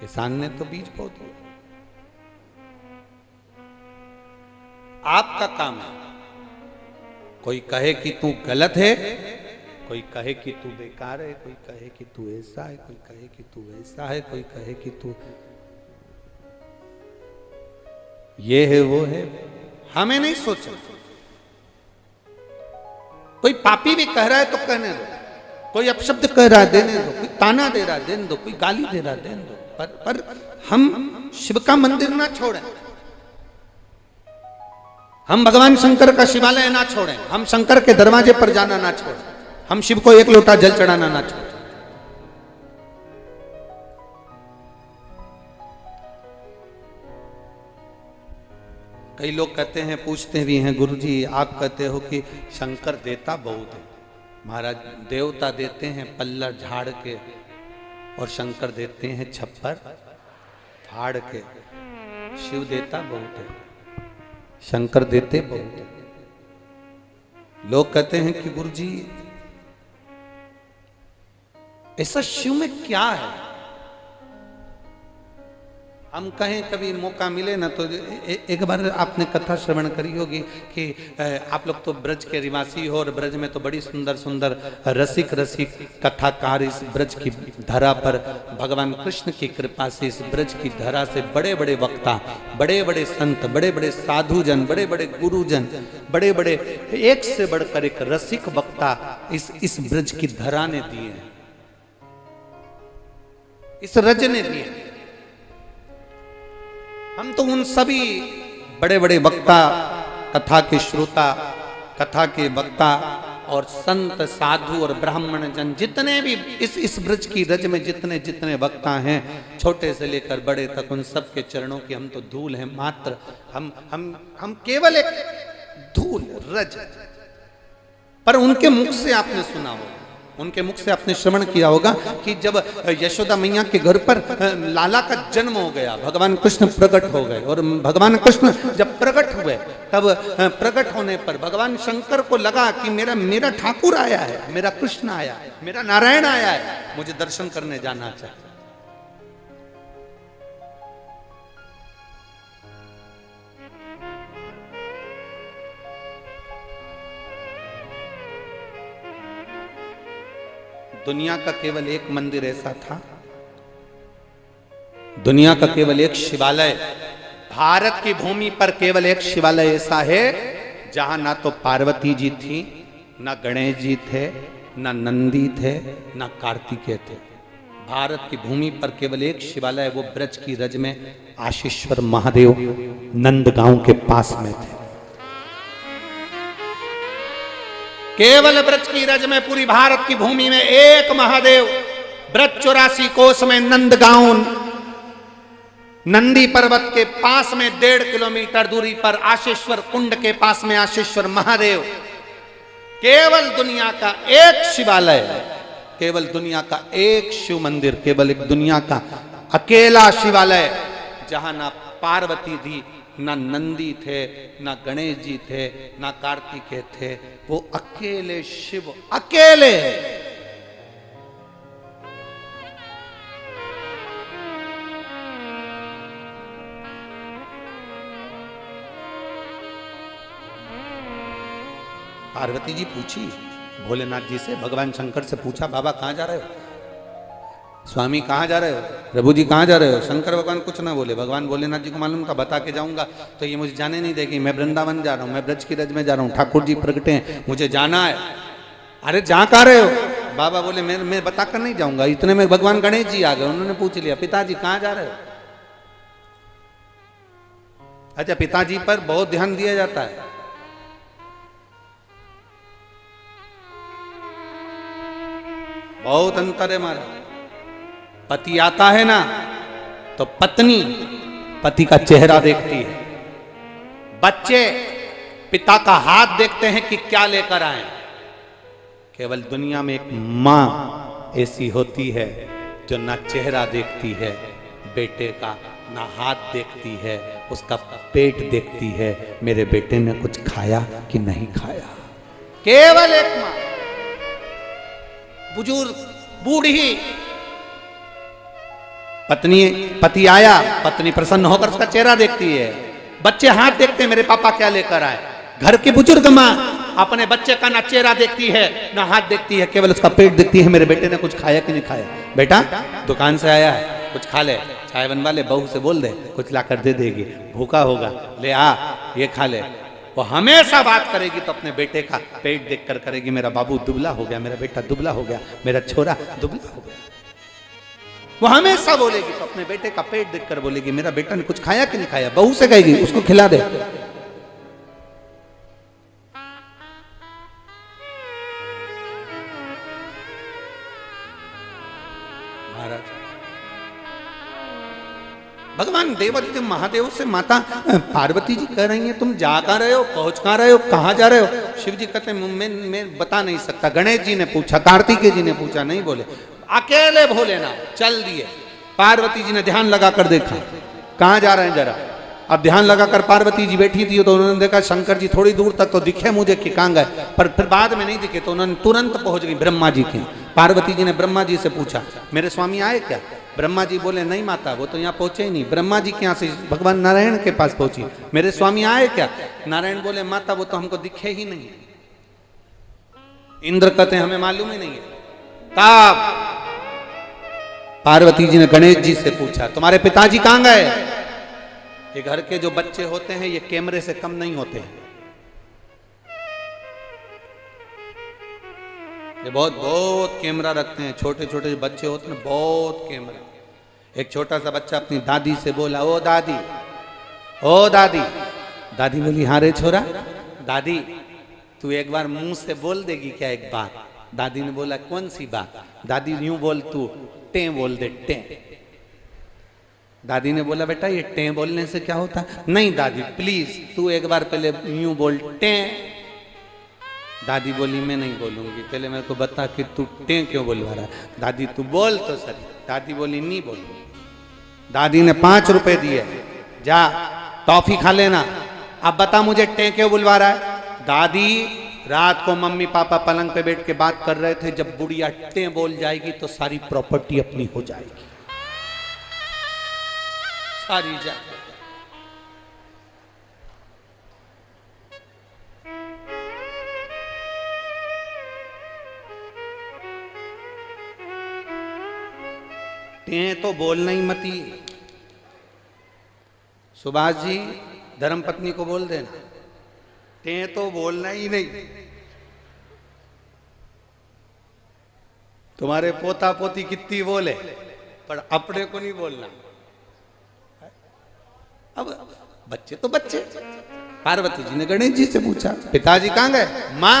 Speaker 1: किसान ने तो बीज बो दिया। आपका काम है, कोई कहे कि तू गलत है, कोई कहे कि तू बेकार है, कोई कहे कि तू ऐसा है, कोई कहे कि तू वैसा है, कोई कहे कि तू ये है वो है। हमें नहीं सोचना। कोई पापी भी कह रहा है तो कहने दो, कोई अपशब्द कह रहा है देने दो, कोई ताना दे रहा है देने दो, कोई गाली दे रहा है देने दो, पर हम शिव का मंदिर ना छोड़ें, हम भगवान शंकर का शिवालय ना छोड़ें, हम शंकर के दरवाजे पर जाना ना छोड़ें, हम शिव को एक लोटा जल चढ़ाना ना छोड़ें। कई लोग कहते हैं, पूछते भी हैं, गुरुजी आप कहते हो कि शंकर देता बहुत है। महाराज देवता देते हैं पल्लर झाड़ के और शंकर देते हैं छप्पर फाड़ के। शिव देता बहुत है, शंकर देते बहुत है। लोग कहते हैं कि गुरुजी ऐसा शिव में क्या है? हम कहें कभी मौका मिले ना तो एक बार आपने कथा श्रवण करी होगी कि आप लोग तो ब्रज के निवासी हो और ब्रज में तो बड़ी सुंदर सुंदर रसिक रसिक कथाकार इस ब्रज की धरा पर भगवान कृष्ण की कृपा से इस ब्रज की धरा से बड़े बड़े वक्ता, बड़े बड़े संत, बड़े बड़े साधुजन, बड़े बड़े गुरुजन, बड़े बड़े एक से बढ़कर एक रसिक वक्ता इस ब्रज की धरा ने दिए हैं, इस रज ने दिए। हम तो उन सभी बड़े बड़े वक्ता, कथा के श्रोता, कथा के वक्ता और संत साधु और ब्राह्मण जन, जितने भी इस ब्रज की रज में जितने जितने वक्ता हैं, छोटे से लेकर बड़े तक, उन सब के चरणों की हम तो धूल हैं मात्र। हम केवल एक धूल रज। पर उनके मुख से आपने सुना होगा, उनके मुख से आपने श्रवण किया होगा कि जब यशोदा मैया के घर पर लाला का जन्म हो गया, भगवान कृष्ण प्रकट हो गए, और भगवान कृष्ण जब प्रकट हुए तब प्रकट होने पर भगवान शंकर को लगा कि मेरा ठाकुर आया है, मेरा कृष्ण आया है, मेरा नारायण आया है, मुझे दर्शन करने जाना चाहिए। दुनिया का केवल एक मंदिर ऐसा था, दुनिया का केवल एक शिवालय, भारत की भूमि पर केवल एक शिवालय ऐसा है जहां ना तो पार्वती जी थी, ना गणेश जी थे, ना नंदी थे, ना कार्तिकेय थे। भारत की भूमि पर केवल एक शिवालय, वो ब्रज की रज में आशीश्वर महादेव नंदगांव के पास में थे। केवल ब्रज की रज में पूरी भारत की भूमि में एक महादेव, ब्रज 84 कोस में नंदगांव, नंदी पर्वत के पास में 1.5 किलोमीटर दूरी पर आशीश्वर कुंड के पास में आशीश्वर महादेव। केवल दुनिया का एक शिवालय, केवल दुनिया का एक शिव मंदिर, केवल एक दुनिया का अकेला शिवालय जहां ना पार्वती थी, ना नंदी थे, ना गणेश जी थे, ना कार्तिकेय थे, वो अकेले शिव, अकेले। पार्वती जी पूछी भोलेनाथ जी से, भगवान शंकर से पूछा, बाबा कहां जा रहे हो? स्वामी कहाँ जा रहे हो? प्रभु जी कहाँ जा रहे हो? शंकर भगवान कुछ ना बोले। भगवान भोलेनाथ जी को मालूम था बता के जाऊंगा तो ये मुझे जाने नहीं देगी। मैं वृंदावन जा रहा हूँ, मैं ब्रज की रज में जा रहा हूँ, ठाकुर जी प्रगटे हैं, मुझे जाना है। अरे जा कहाँ रहे हो? बाबा बोले मैं बता कर नहीं जाऊंगा। इतने में भगवान गणेश जी आ गए। उन्होंने पूछ लिया पिताजी कहाँ जा रहे हो? अच्छा, पिताजी पर बहुत ध्यान दिया जाता है। बहुत अंतर है हमारा। पति आता है ना तो पत्नी पति का चेहरा देखती है, बच्चे पिता का हाथ देखते हैं कि क्या लेकर आए। केवल दुनिया में एक मां ऐसी होती है जो ना चेहरा देखती है बेटे का, ना हाथ देखती है, उसका पेट देखती है, मेरे बेटे ने कुछ खाया कि नहीं खाया। केवल एक मां। बुजुर्ग, बूढ़ी पत्नी, पति आया, पत्नी प्रसन्न होकर उसका चेहरा देखती है। बच्चे हाथ देखते हैं, मेरे पापा क्या लेकर आए। घर की बुजुर्ग मां अपने बच्चे का ना चेहरा देखती है ना हाथ देखती है, केवल उसका पेट देखती है, मेरे बेटे ने कुछ खाया कि नहीं खाया। बेटा दुकान से आया है, कुछ खा ले, चाय बनवा ले, बहू से बोल दे कुछ ला कर दे देगी, भूखा होगा, ले आ ये खा ले। वो हमेशा बात करेगी तो अपने बेटे का पेट देखकर करेगी, मेरा बाबू दुबला हो गया, मेरा बेटा दुबला हो गया, मेरा छोरा दुबला हो गया। वो हमेशा बोलेगी तो अपने बेटे का पेट देखकर बोलेगी, मेरा बेटा ने कुछ खाया कि नहीं खाया। बहू से कहेगी उसको खिला दे। महाराज भगवान देवादिदेव महादेव से माता पार्वती जी कह रही हैं तुम जा कहाँ रहे हो, पहुंच कहाँ रहे हो, कहाँ जा रहे हो? शिव जी कहते हैं मैं बता नहीं सकता। गणेश जी ने पूछा, कार्तिकेय जी ने पूछा, नहीं बोले। अकेले भोलेनाथ चल दिए। पार्वती जी ने ध्यान लगाकर देखा कहाँ जा रहे हैं जरा। अब ध्यान लगाकर पार्वती जी बैठी थी तो उन्होंने देखा शंकर जी थोड़ी दूर तक तो दिखे मुझे कि कहाँ गए, पर फिर बाद में नहीं दिखे तो उन्होंने तुरंत पहुंच गई ब्रह्मा जी के। पार्वती जी ने ब्रह्मा जी से पूछा मेरे स्वामी आए क्या? ब्रह्मा जी बोले नहीं माता, वो तो यहाँ पहुंचे ही नहीं। ब्रह्मा जी के यहाँ से भगवान नारायण के पास पहुंची, मेरे स्वामी आए क्या? नारायण बोले माता वो तो हमको दिखे ही नहीं। इंद्र कहते हमें मालूम ही नहीं है। तब पार्वती जी ने गणेश जी से पूछा तुम्हारे पिताजी कहाँ गए? ये घर के जो बच्चे होते हैं ये कैमरे से कम नहीं होते हैं। ये बहुत कैमरा रखते हैं। छोटे छोटे जो बच्चे होते हैं बहुत कैमरा। एक छोटा सा बच्चा अपनी दादी से बोला ओ दादी, ओ दादी। दादी बोली हाँ रे छोरा। दादी तू एक बार मुंह से बोल देगी क्या एक बात? दादी ने बोला कौन सी बात? दादी यूं बोल तू टे बोल दे टे। दादी ने बोला बेटा ये टे बोलने से क्या होता? नहीं दादी प्लीज तू एक बार पहले यूं बोल टे। दादी बोली मैं नहीं बोलूंगी, पहले मेरे को बता कि तू टे क्यों बोलवा रहा है। दादी तू बोल तो सही। दादी बोली नहीं बोलूंगी। दादी ने 5 रुपए दिए, जा टॉफी खा लेना, अब बता मुझे टे क्यों बुलवा रहा है। दादी रात को मम्मी पापा पलंग पे बैठ के बात कर रहे थे, जब बुढ़िया टे बोल जाएगी तो सारी प्रॉपर्टी अपनी हो जाएगी, सारी जाएगी। टे तो बोलना ही मती। सुभाष जी धर्मपत्नी को बोल देना टे तो बोलना ही नहीं। तुम्हारे पोता पोती कितनी बोले पर अपने को नहीं बोलना। अब बच्चे तो बच्चे। पार्वती जी ने गणेश जी से पूछा पिताजी कहाँ गए? माँ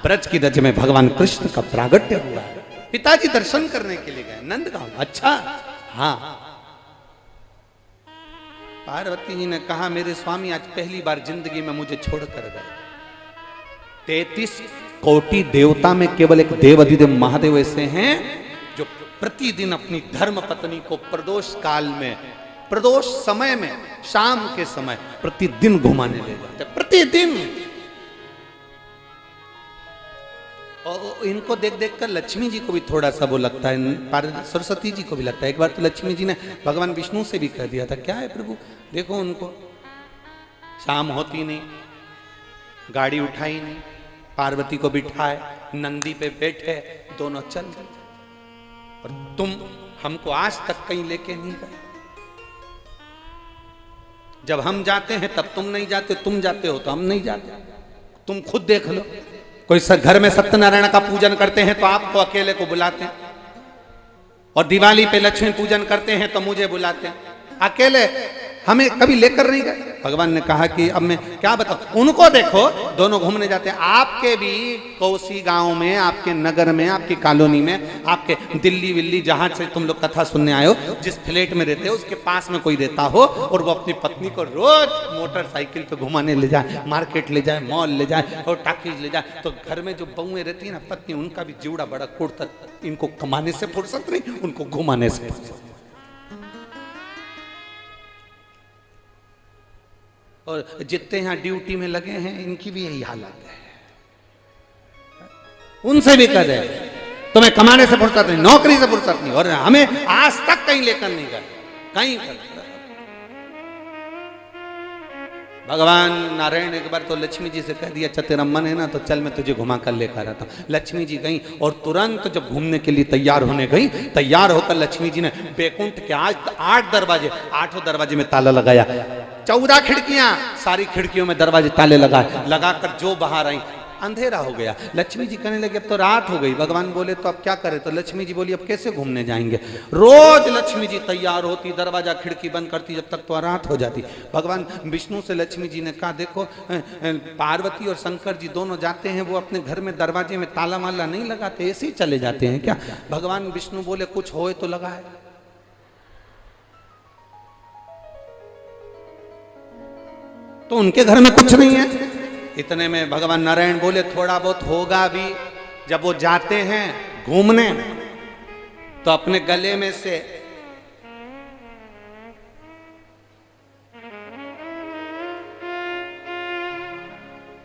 Speaker 1: ब्रज की रज में भगवान कृष्ण का प्रागट्य हुआ है, पिताजी दर्शन करने के लिए गए नंदगांव। अच्छा हाँ। पार्वती जी ने कहा मेरे स्वामी आज पहली बार जिंदगी में मुझे छोड़कर गए। 33 कोटि देवता में केवल एक देवाधिदेव महादेव ऐसे हैं जो प्रतिदिन अपनी धर्म पत्नी को प्रदोष काल में, प्रदोष समय में, शाम के समय प्रतिदिन घुमाने ले जाते, प्रतिदिन। और इनको देख देख कर लक्ष्मी जी को भी थोड़ा सा वो लगता है, सरस्वती जी को भी लगता है। एक बार तो लक्ष्मी जी ने भगवान विष्णु से भी कह दिया था क्या है प्रभु देखो उनको शाम होती नहीं, गाड़ी उठाई नहीं, पार्वती को बिठाए, नंदी पे बैठे, दोनों चल दिए। और तुम हमको आज तक कहीं लेके नहीं गए। जब हम जाते हैं तब तुम नहीं जाते, तुम जाते हो तो हम नहीं जाते। तुम खुद देख लो, कोई घर में सत्यनारायण का पूजन करते हैं तो आपको अकेले को बुलाते हैं, और दिवाली पे लक्ष्मी पूजन करते हैं तो मुझे बुलाते हैं, अकेले हमें कभी लेकर नहीं गए। भगवान ने कहा कि अब मैं क्या बताऊं, उनको देखो दोनों घूमने जाते हैं। आपके भी कोसी गांव में, आपके नगर में, आपकी कॉलोनी में, आपके दिल्ली विल्ली जहां से तुम लोग कथा सुनने आए हो, जिस फ्लैट में रहते हो उसके पास में कोई रहता हो और वो अपनी पत्नी को रोज मोटरसाइकिल पे घुमाने ले जाए, मार्केट ले जाए, मॉल ले जाए और टाकीज ले जाए, तो घर में जो बहुएं रहती है ना पत्नी, उनका भी जीवड़ा बड़ा कुड़ता। इनको कमाने से फुर्सत नहीं, उनको घुमाने से फुर्सत। और जितने यहां ड्यूटी में लगे हैं इनकी भी यही हालत है। उनसे भी कह दे तुम्हें कमाने से फुर्सत नहीं, नौकरी से फुर्सत नहीं, और हमें आज तक कहीं लेकर नहीं गए, कहीं कर। भगवान नारायण एक बार तो लक्ष्मी जी से कह दिया, अच्छा तेरा मन है ना तो चल मैं तुझे घुमा कर लेकर आता हूं। लक्ष्मी जी गई और तुरंत जब घूमने के लिए तैयार होने गई, तैयार होकर लक्ष्मी जी ने बैकुंठ के आज 8 दरवाजे, 8 दरवाजे में ताला लगाया, 14 खिड़कियां, सारी खिड़कियों में दरवाजे ताले लगाए, लगाकर जो बाहर आई अंधेरा हो गया। लक्ष्मी जी कहने लगे अब तो रात हो गई। भगवान बोले तो अब क्या करें, तो लक्ष्मी जी बोली अब कैसे घूमने जाएंगे। रोज लक्ष्मी जी तैयार होती, दरवाजा खिड़की बंद करती, जब तक तो रात हो जाती। भगवान विष्णु से लक्ष्मी जी ने कहा देखो पार्वती और शंकर जी दोनों जाते हैं, वो अपने घर में दरवाजे में ताला माला नहीं लगाते, ऐसे ही चले जाते हैं क्या। भगवान विष्णु बोले कुछ होए तो लगाए। तो उनके घर में कुछ नहीं है। इतने में भगवान नारायण बोले थोड़ा बहुत होगा भी। जब वो जाते हैं घूमने तो अपने गले में से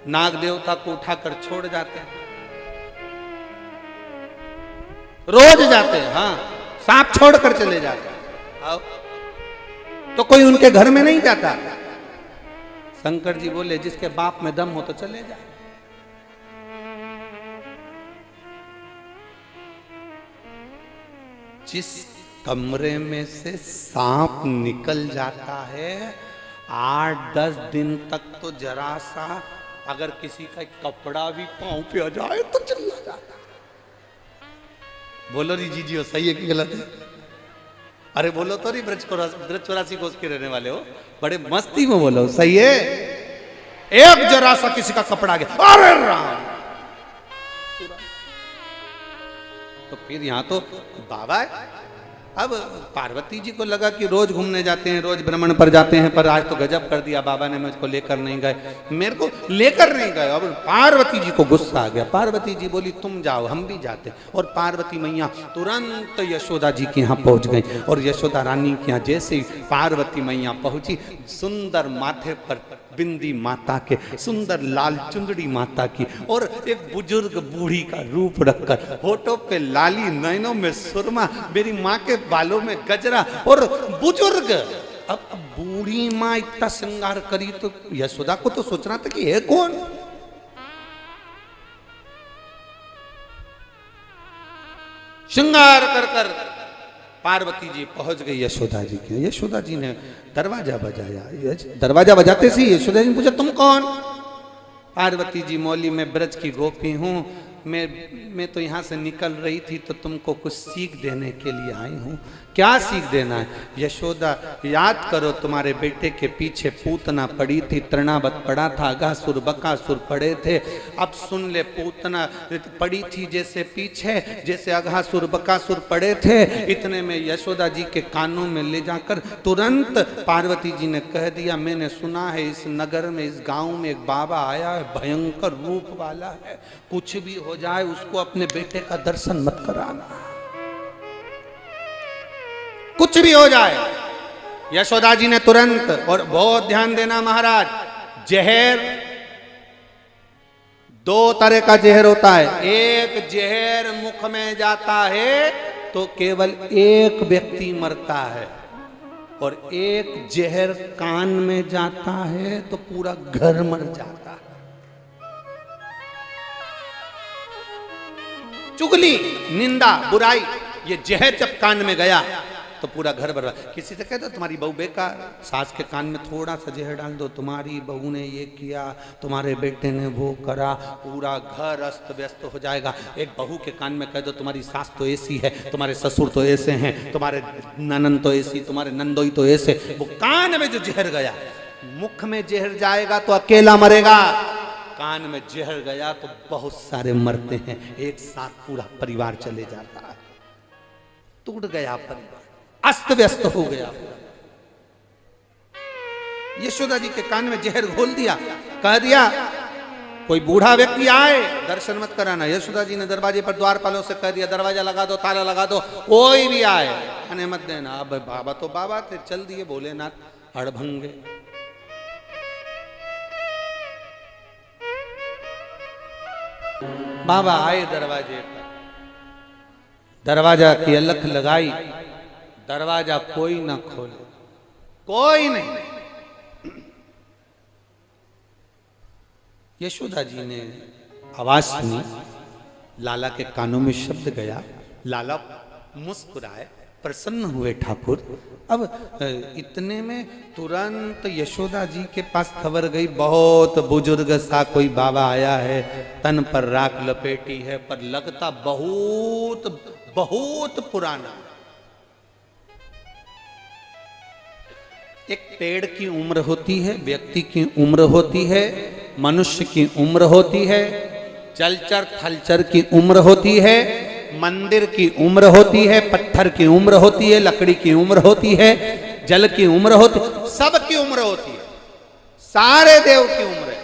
Speaker 1: नाग देवता को उठाकर छोड़ जाते हैं। रोज जाते हैं, हाँ, सांप छोड़कर चले जाते हैं। तो कोई उनके घर में नहीं जाता। शंकर जी बोले जिसके बाप में दम हो तो चले जाए। जिस कमरे में से सांप निकल जाता है 8-10 दिन तक तो जरा सा अगर किसी का कपड़ा भी पांव पे आ जाए तो चिल्ला जाता। बोलो री जीजी हो सही है कि गलत है? अरे बोलो तो नहीं, ब्रज 84 कोस के रहने वाले हो, बड़े मस्ती में बोलो, सही है। एक जरा सा किसी का कपड़ा गया, अरे राम, तो फिर यहां तो बाबा है। अब पार्वती जी को लगा कि रोज घूमने जाते हैं, रोज भ्रमण पर जाते हैं, पर आज तो गजब कर दिया बाबा ने, मुझको लेकर नहीं गए, मेरे को लेकर नहीं गए। अब पार्वती जी को गुस्सा आ गया। पार्वती जी बोली तुम जाओ हम भी जाते। और पार्वती मैया तुरंत यशोदा जी के यहाँ पहुंच गई। और यशोदा रानी के यहाँ जैसे ही पार्वती मैया पहुंची, सुंदर माथे पर बिंदी माता के, सुंदर लाल चुंदड़ी माता की, और एक बुजुर्ग बूढ़ी का रूप रखकर, होठों पे लाली, नैनों में सुरमा, मेरी माँ के बालों में गजरा, और बुजुर्ग। अब बूढ़ी माँ इतना श्रृंगार करी तो यशोदा को तो सोचना था कि है कौन। श्रृंगार कर कर पार्वती जी पहुंच गई यशोदा जी के। यशोदा जी ने दरवाजा बजाया। दरवाजा बजाते सी यशोदा जी ने पूछा तुम कौन। पार्वती जी मौली में ब्रज की गोपी हूं, मैं तो यहाँ से निकल रही थी तो तुमको कुछ सीख देने के लिए आई हूँ। क्या सीख देना है? यशोदा याद करो तुम्हारे बेटे के पीछे पूतना पड़ी थी, तृणावत पड़ा था, अघासुर बकासुर पड़े थे। अब सुन ले, पूतना पड़ी थी जैसे पीछे, जैसे अघासुर बकासुर पड़े थे। इतने में यशोदा जी के कानों में ले जाकर तुरंत पार्वती जी ने कह दिया मैंने सुना है इस नगर में, इस गांव में एक बाबा आया है, भयंकर रूप वाला है, कुछ भी हो जाए उसको अपने बेटे का दर्शन मत कराना, कुछ भी हो जाए। यशोदा जी ने तुरंत, और बहुत ध्यान देना महाराज, जहर 2 तरह का जहर होता है। एक जहर मुख में जाता है तो केवल एक व्यक्ति मरता है, और एक जहर कान में जाता है तो पूरा घर मर जाता है। चुगली, निंदा, बुराई, ये जहर जब कान में गया तो पूरा घर बर्बाद। किसी से कह दो तुम्हारी बहू बेकार, सास के कान में थोड़ा सा जहर डाल दो, तुम्हारी बहू ने ये किया, तुम्हारे बेटे ने वो करा, पूरा घर अस्त व्यस्त हो जाएगा। एक बहू के कान में कह दो तुम्हारी सास तो ऐसी है, तुम्हारे ससुर तो ऐसे हैं, तुम्हारे ननन तो ऐसी, तुम्हारे नंदोई तो ऐसे। वो कान में जो जहर गया, मुख में जहर जाएगा तो अकेला मरेगा, कान में जहर गया तो बहुत सारे मरते हैं, एक साथ पूरा परिवार चले जाता है। टूट गया परिवार, अस्त व्यस्त हो गया। यशोदा जी के कान में जहर घोल दिया, कह दिया कोई बूढ़ा व्यक्ति आए दर्शन मत कराना। यशोदा जी ने दरवाजे पर द्वारपालों से कह दिया दरवाजा लगा दो, ताला लगा दो, कोई भी आए आने मत देना। अब बाबा तो बाबा थे, चल दिए भोलेनाथ अड़भंगे। बाबा आए दरवाजे पर, दरवाजा की अलख लगाई, दरवाजा कोई ना खोले, कोई नहीं। यशोदा जी ने आवाज सुनी, लाला के कानों में शब्द गया, लाला मुस्कुराए, प्रसन्न हुए ठाकुर। अब इतने में तुरंत यशोदा जी के पास खबर गई, बहुत बुजुर्ग सा कोई बाबा आया है, तन पर राख लपेटी है, पर लगता बहुत बहुत पुराना। एक पेड़ की उम्र होती है, व्यक्ति की उम्र होती है, मनुष्य की उम्र होती है, जलचर थलचर की उम्र होती है, मंदिर की उम्र होती है, पत्थर की उम्र होती है, लकड़ी की उम्र होती है, जल की उम्र होती है, सबकी उम्र होती है, सारे देव की उम्र है।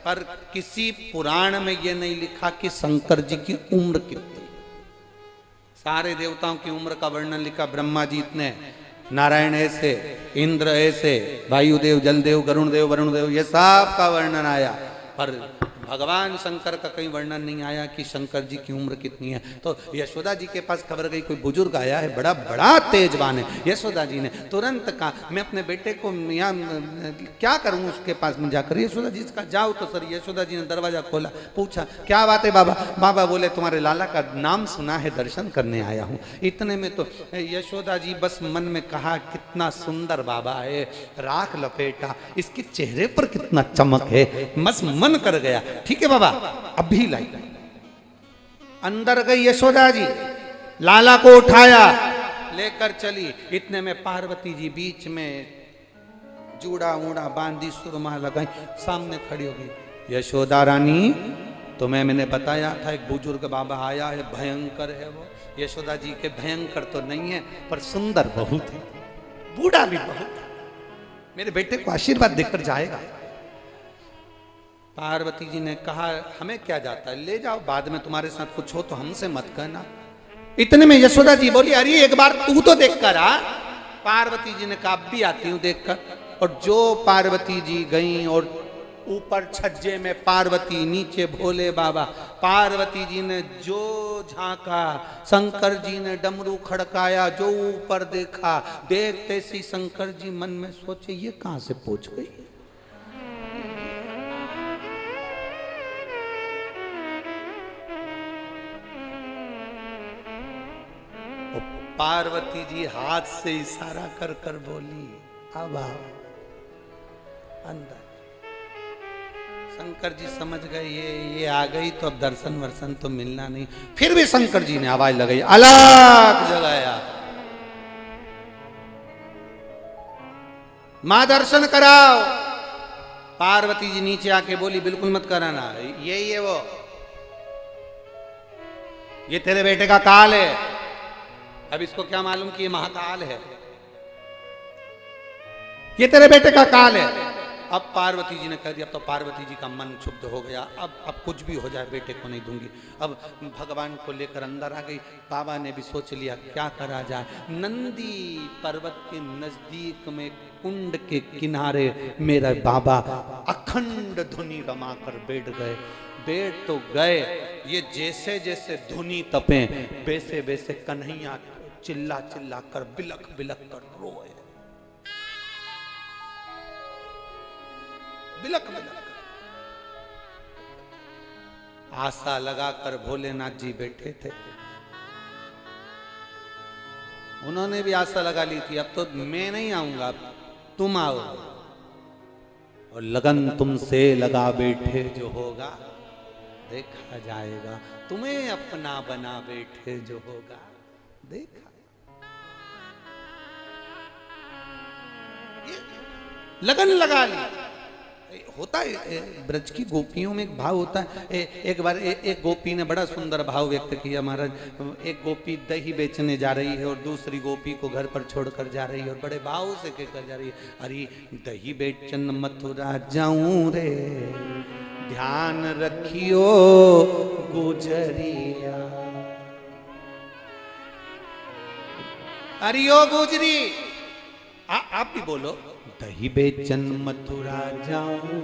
Speaker 1: पर किसी पुराण में यह नहीं लिखा कि शंकर जी की उम्र कितनी। सारे देवताओं की उम्र का वर्णन लिखा, ब्रह्मा जी इतने, नारायण ऐसे, इंद्र ऐसे, वायुदेव, जलदेव, गरुण देव, वरुण देव, ये सब का वर्णन आया, पर भगवान शंकर का कहीं वर्णन नहीं आया कि शंकर जी की उम्र कितनी है। तो यशोदा जी के पास खबर गई कोई बुजुर्ग आया है, बड़ा बड़ा तेजवान है। यशोदा जी ने तुरंत कहा मैं अपने बेटे को यहाँ क्या करूँ उसके पास में जाकर। यशोदा जी का जाओ तो सर। यशोदा जी ने दरवाजा खोला, पूछा क्या बात है बाबा। बाबा बोले तुम्हारे लाला का नाम सुना है, दर्शन करने आया हूँ। इतने में तो यशोदा जी बस मन में कहा कितना सुंदर बाबा है, राख लपेटा, इसके चेहरे पर कितना चमक है, बस मन कर गया। ठीक है बाबा अभी लाई। अंदर गई यशोदा जी, लाला को उठाया, लेकर चली। इतने में पार्वती जी बीच में जूड़ा ऊड़ा बांधी, सुरमा लगाई, सामने खड़ी हो गई। यशोदा रानी तुम्हें मैंने बताया था एक बुजुर्ग बाबा आया है, भयंकर है वो। यशोदा जी के भयंकर तो नहीं है पर सुंदर बहुत है, बूढ़ा भी बहुत है, मेरे बेटे को आशीर्वाद देकर जाएगा। पार्वती जी ने कहा हमें क्या जाता है, ले जाओ, बाद में तुम्हारे साथ कुछ हो तो हमसे मत कहना। इतने में यशोदा जी बोली अरे एक बार तू तो देख कर आ। पार्वती जी ने कहा अब भी आती हूं देख कर। और जो पार्वती जी गईं और ऊपर छज्जे में पार्वती, नीचे भोले बाबा। पार्वती जी ने जो झांका, शंकर जी ने डमरू खड़काया, जो ऊपर देखा, देखते सी शंकर जी मन में सोचे ये कहां से पहुंच गई। पार्वती जी हाथ से इशारा कर कर बोली अब आओ अंदर। शंकर जी समझ गए ये आ गई तो अब दर्शन वर्शन तो मिलना नहीं। फिर भी शंकर जी ने आवाज लगाई, अलग जगाया, मां दर्शन कराओ। पार्वती जी नीचे आके बोली बिल्कुल मत कराना, यही है वो, ये तेरे बेटे का काल है। अब इसको क्या मालूम कि ये महाकाल है, ये तेरे बेटे का काल है। अब पार्वती जी ने कह दिया, अब तो पार्वती जी का मन क्षुब्ध हो गया, अब कुछ भी हो जाए बेटे को नहीं दूंगी। अब भगवान को लेकर अंदर आ गई। बाबा ने भी सोच लिया क्या करा जाए। नंदी पर्वत के नजदीक में कुंड के किनारे मेरा बाबा अखंड धुनी रमाकर बैठ गए। बैठ तो गए, ये जैसे जैसे धुनी तपे वैसे वैसे कन्हैया चिल्ला चिल्ला कर बिलक बिलक कर रोए, बिलक बिलक। आशा लगाकर भोलेनाथ जी बैठे थे। उन्होंने भी आशा लगा ली थी अब तो मैं नहीं आऊंगा, अब तुम आओ, और लगन तुमसे लगा बैठे जो होगा देखा जाएगा, तुम्हें अपना बना बैठे जो होगा देखा। ये लगन लगा ली। होता है ब्रज की गोपियों में एक भाव होता है। एक बार एक गोपी ने बड़ा सुंदर भाव व्यक्त किया महाराज। एक गोपी दही बेचने जा रही है और दूसरी गोपी को घर पर छोड़कर जा रही है और बड़े भाव से कहकर जा रही है, अरे दही बेचन मथुरा जाऊं रे, ध्यान रखियो गुजरिया। अरे ओ गुजरी, आप भी बोलो, दही बेचन मथुरा जाऊं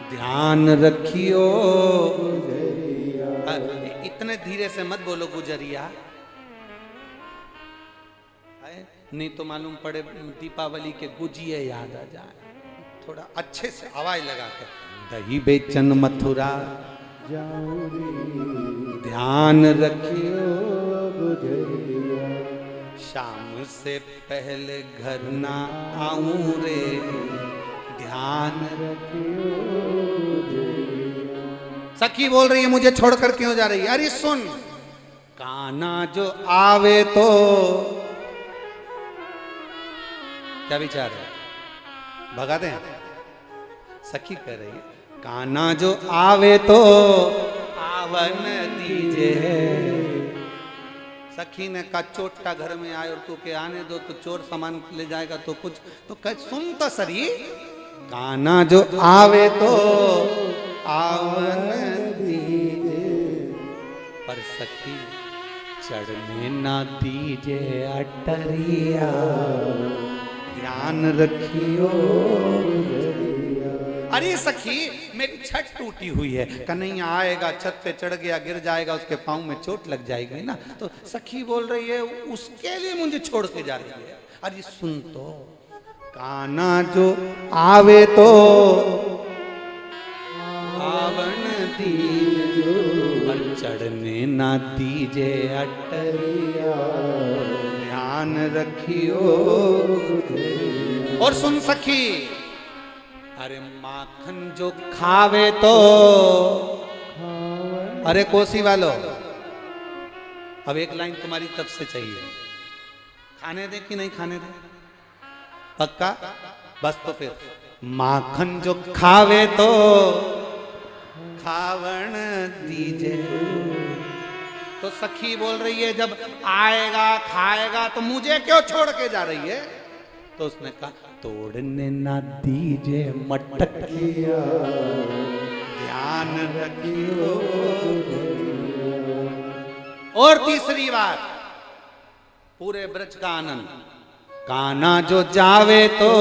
Speaker 1: ध्यान रखियो। इतने धीरे से मत बोलो गुजरिया, नहीं तो मालूम पड़े दीपावली के गुजिये याद आ जाए। थोड़ा अच्छे से आवाज लगा कर, दही बेचन मथुरा जाऊं ध्यान रखियो गुजरिया, शाम से पहले घर ना आऊं रे, ध्यान रखियो। सखी बोल रही है मुझे छोड़कर क्यों जा रही है? अरे सुन, काना जो आवे तो, क्या विचार है, भगा दें? सखी कह रही है काना जो आवे तो आवन दीजिए। सखी ने कहा चोटा घर में आए और तू के आने दो तो चोर सामान ले जाएगा तो कुछ तो कह, सुन तो सरी, काना जो आवे तो आवन दीजिए, पर सखी चढ़ने ना दीजिए अटरिया, ध्यान रखियो। अरे सखी मेरी छत टूटी हुई है, कन्हैया आएगा छत पे चढ़ गया गिर जाएगा, उसके पांव में चोट लग जाएगी ना। तो सखी बोल रही है उसके लिए मुझे छोड़ के जा रही है। अरे सुन तो, काना जो आवे तो आवन दीजिए, पर चढ़ने ना दीजे अटरिया, ध्यान रखियो। और सुन सखी, अरे माखन जो खावे तो, अरे कोसी वालों अब एक लाइन तुम्हारी तब से चाहिए, खाने दे कि नहीं खाने दे? पक्का? बस तो फिर, माखन जो खावे तो खावन दीजे। तो सखी बोल रही है जब आएगा खाएगा तो मुझे क्यों छोड़ के जा रही है? तो उसने कहा तोड़ने ना दीजे मटकिया, ध्यान रखियो। और तीसरी बात, पूरे ब्रज का आनंद, काना जो जावे तो,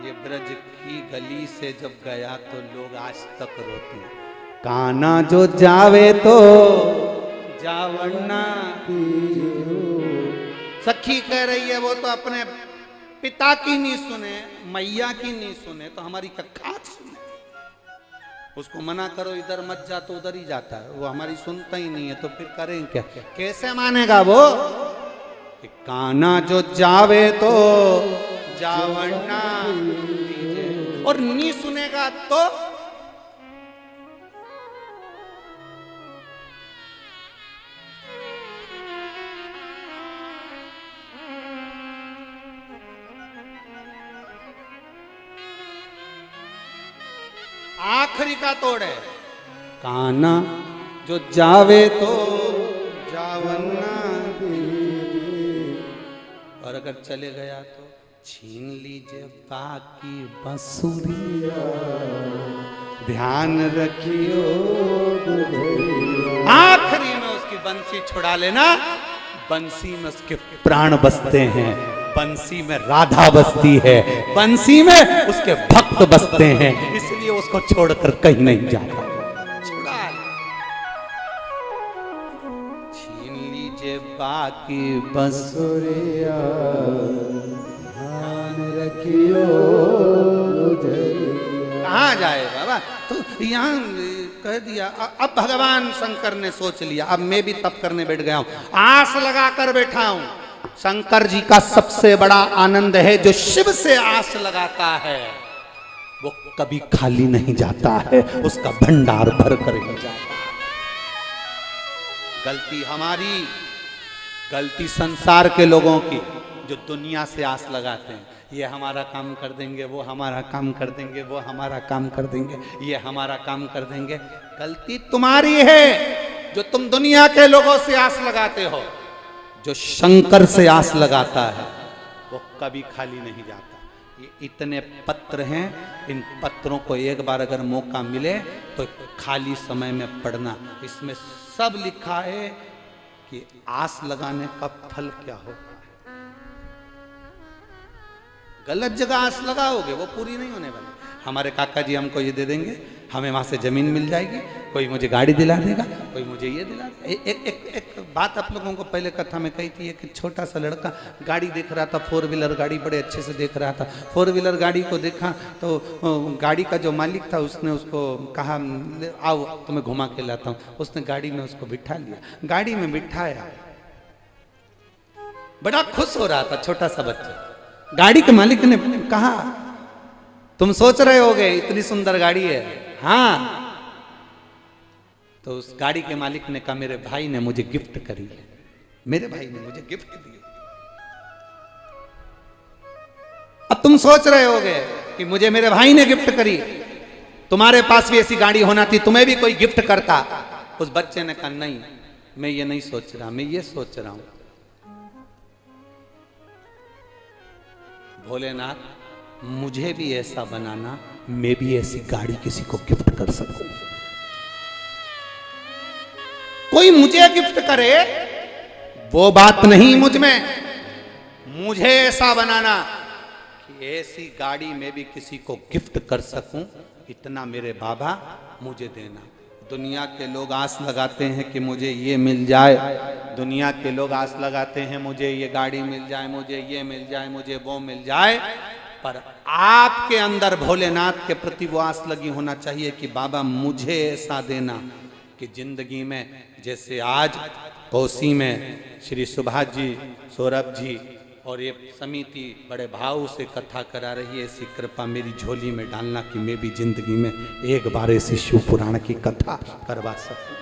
Speaker 1: ये ब्रज की गली से जब गया तो लोग आज तक रोते, काना जो जावे तो जावन्ना। सखी कह रही है वो तो अपने पिता की नहीं सुने, मैया की नहीं सुने, तो हमारी कखात सुने। उसको मना करो इधर मत जा तो उधर ही जाता है, वो हमारी सुनता ही नहीं है, तो फिर करें क्या? कैसे मानेगा वो? काना जो जावे तो जावन्ना, और नहीं सुनेगा तो आखिरी का तोड़ है, काना जो जावे तो जावन्ना, और अगर चले गया तो छीन लीजिए बाकी बंसुरिया, ध्यान रखियो। आखिरी में उसकी बंसी छुड़ा लेना, बंसी में उसके प्राण बसते हैं, बंसी में राधा बसती है, बंसी में उसके भक्त बसते हैं, इसलिए उसको छोड़कर कहीं नहीं जाता। छुड़ा छीन लीजिए बाकी बंसुरिया, ध्यान रखियो। कहाँ जाए बाबा? तो यहाँ कह दिया। अब भगवान शंकर ने सोच लिया, अब मैं भी तप करने बैठ गया हूं, आस लगा कर बैठा हूं। शंकर जी का सबसे बड़ा आनंद है, जो शिव से आस लगाता है वो कभी खाली नहीं जाता है, उसका भंडार भर कर ही जाता है। गलती हमारी, गलती संसार के लोगों की, जो दुनिया से आस लगाते हैं, ये हमारा काम कर देंगे, वो हमारा काम कर देंगे, वो हमारा काम कर देंगे, ये हमारा काम कर देंगे। गलती तुम्हारी है जो तुम दुनिया के लोगों से आस लगाते हो। जो शंकर से आस लगाता है वो कभी खाली नहीं जाता। ये इतने पत्र हैं, इन पत्रों को एक बार अगर मौका मिले तो खाली समय में पढ़ना। इसमें सब लिखा है कि आस लगाने का फल क्या होगा। गलत जगह आस लगाओगे वो पूरी नहीं होने वाली। हमारे काका जी हमको ये दे देंगे, हमें वहां से जमीन मिल जाएगी, कोई मुझे गाड़ी दिला देगा, कोई मुझे ये दिला देगा। एक बात आप लोगों को पहले कथा में कही थी। एक छोटा सा लड़का गाड़ी देख रहा था, 4 व्हीलर गाड़ी बड़े अच्छे से देख रहा था। 4 व्हीलर गाड़ी को देखा तो गाड़ी का जो मालिक था उसने उसको कहा, आओ तुम्हें घुमा के लाता हूँ। उसने गाड़ी में उसको बिठा लिया, गाड़ी में बिठाया, बड़ा खुश हो रहा था छोटा सा बच्चा। गाड़ी के मालिक ने कहा, तुम सोच रहे होगे इतनी सुंदर गाड़ी है। हाँ, तो उस गाड़ी के मालिक ने कहा, मेरे भाई ने मुझे गिफ्ट करी है, मेरे भाई ने मुझे गिफ्ट दी। अब तुम सोच रहे होगे कि मुझे मेरे भाई ने गिफ्ट करी, तुम्हारे पास भी ऐसी गाड़ी होना थी, तुम्हें भी कोई गिफ्ट करता। उस बच्चे ने कहा, नहीं, मैं ये नहीं सोच रहा, मैं ये सोच रहा हूं, भोलेनाथ मुझे भी ऐसा बनाना, मैं भी ऐसी गाड़ी किसी को गिफ्ट कर सकूं। कोई मुझे गिफ्ट करे वो बात नहीं मुझ में, मुझे ऐसा बनाना कि ऐसी गाड़ी मैं भी किसी को गिफ्ट कर सकूं, इतना मेरे बाबा मुझे देना। दुनिया के लोग आस लगाते हैं कि मुझे ये मिल जाए, दुनिया के लोग आस लगाते हैं मुझे ये गाड़ी मिल जाए, मुझे ये मिल जाए, मुझे वो मिल जाए। पर आपके अंदर भोलेनाथ के प्रति वो आस लगी होना चाहिए कि बाबा मुझे ऐसा देना कि जिंदगी में, जैसे आज कोसी में श्री सुभाष जी, सौरभ जी और ये समिति बड़े भाव से कथा करा रही है, ऐसी कृपा मेरी झोली में डालना कि मैं भी जिंदगी में एक बार ऐसी शिव पुराण की कथा करवा सकूं।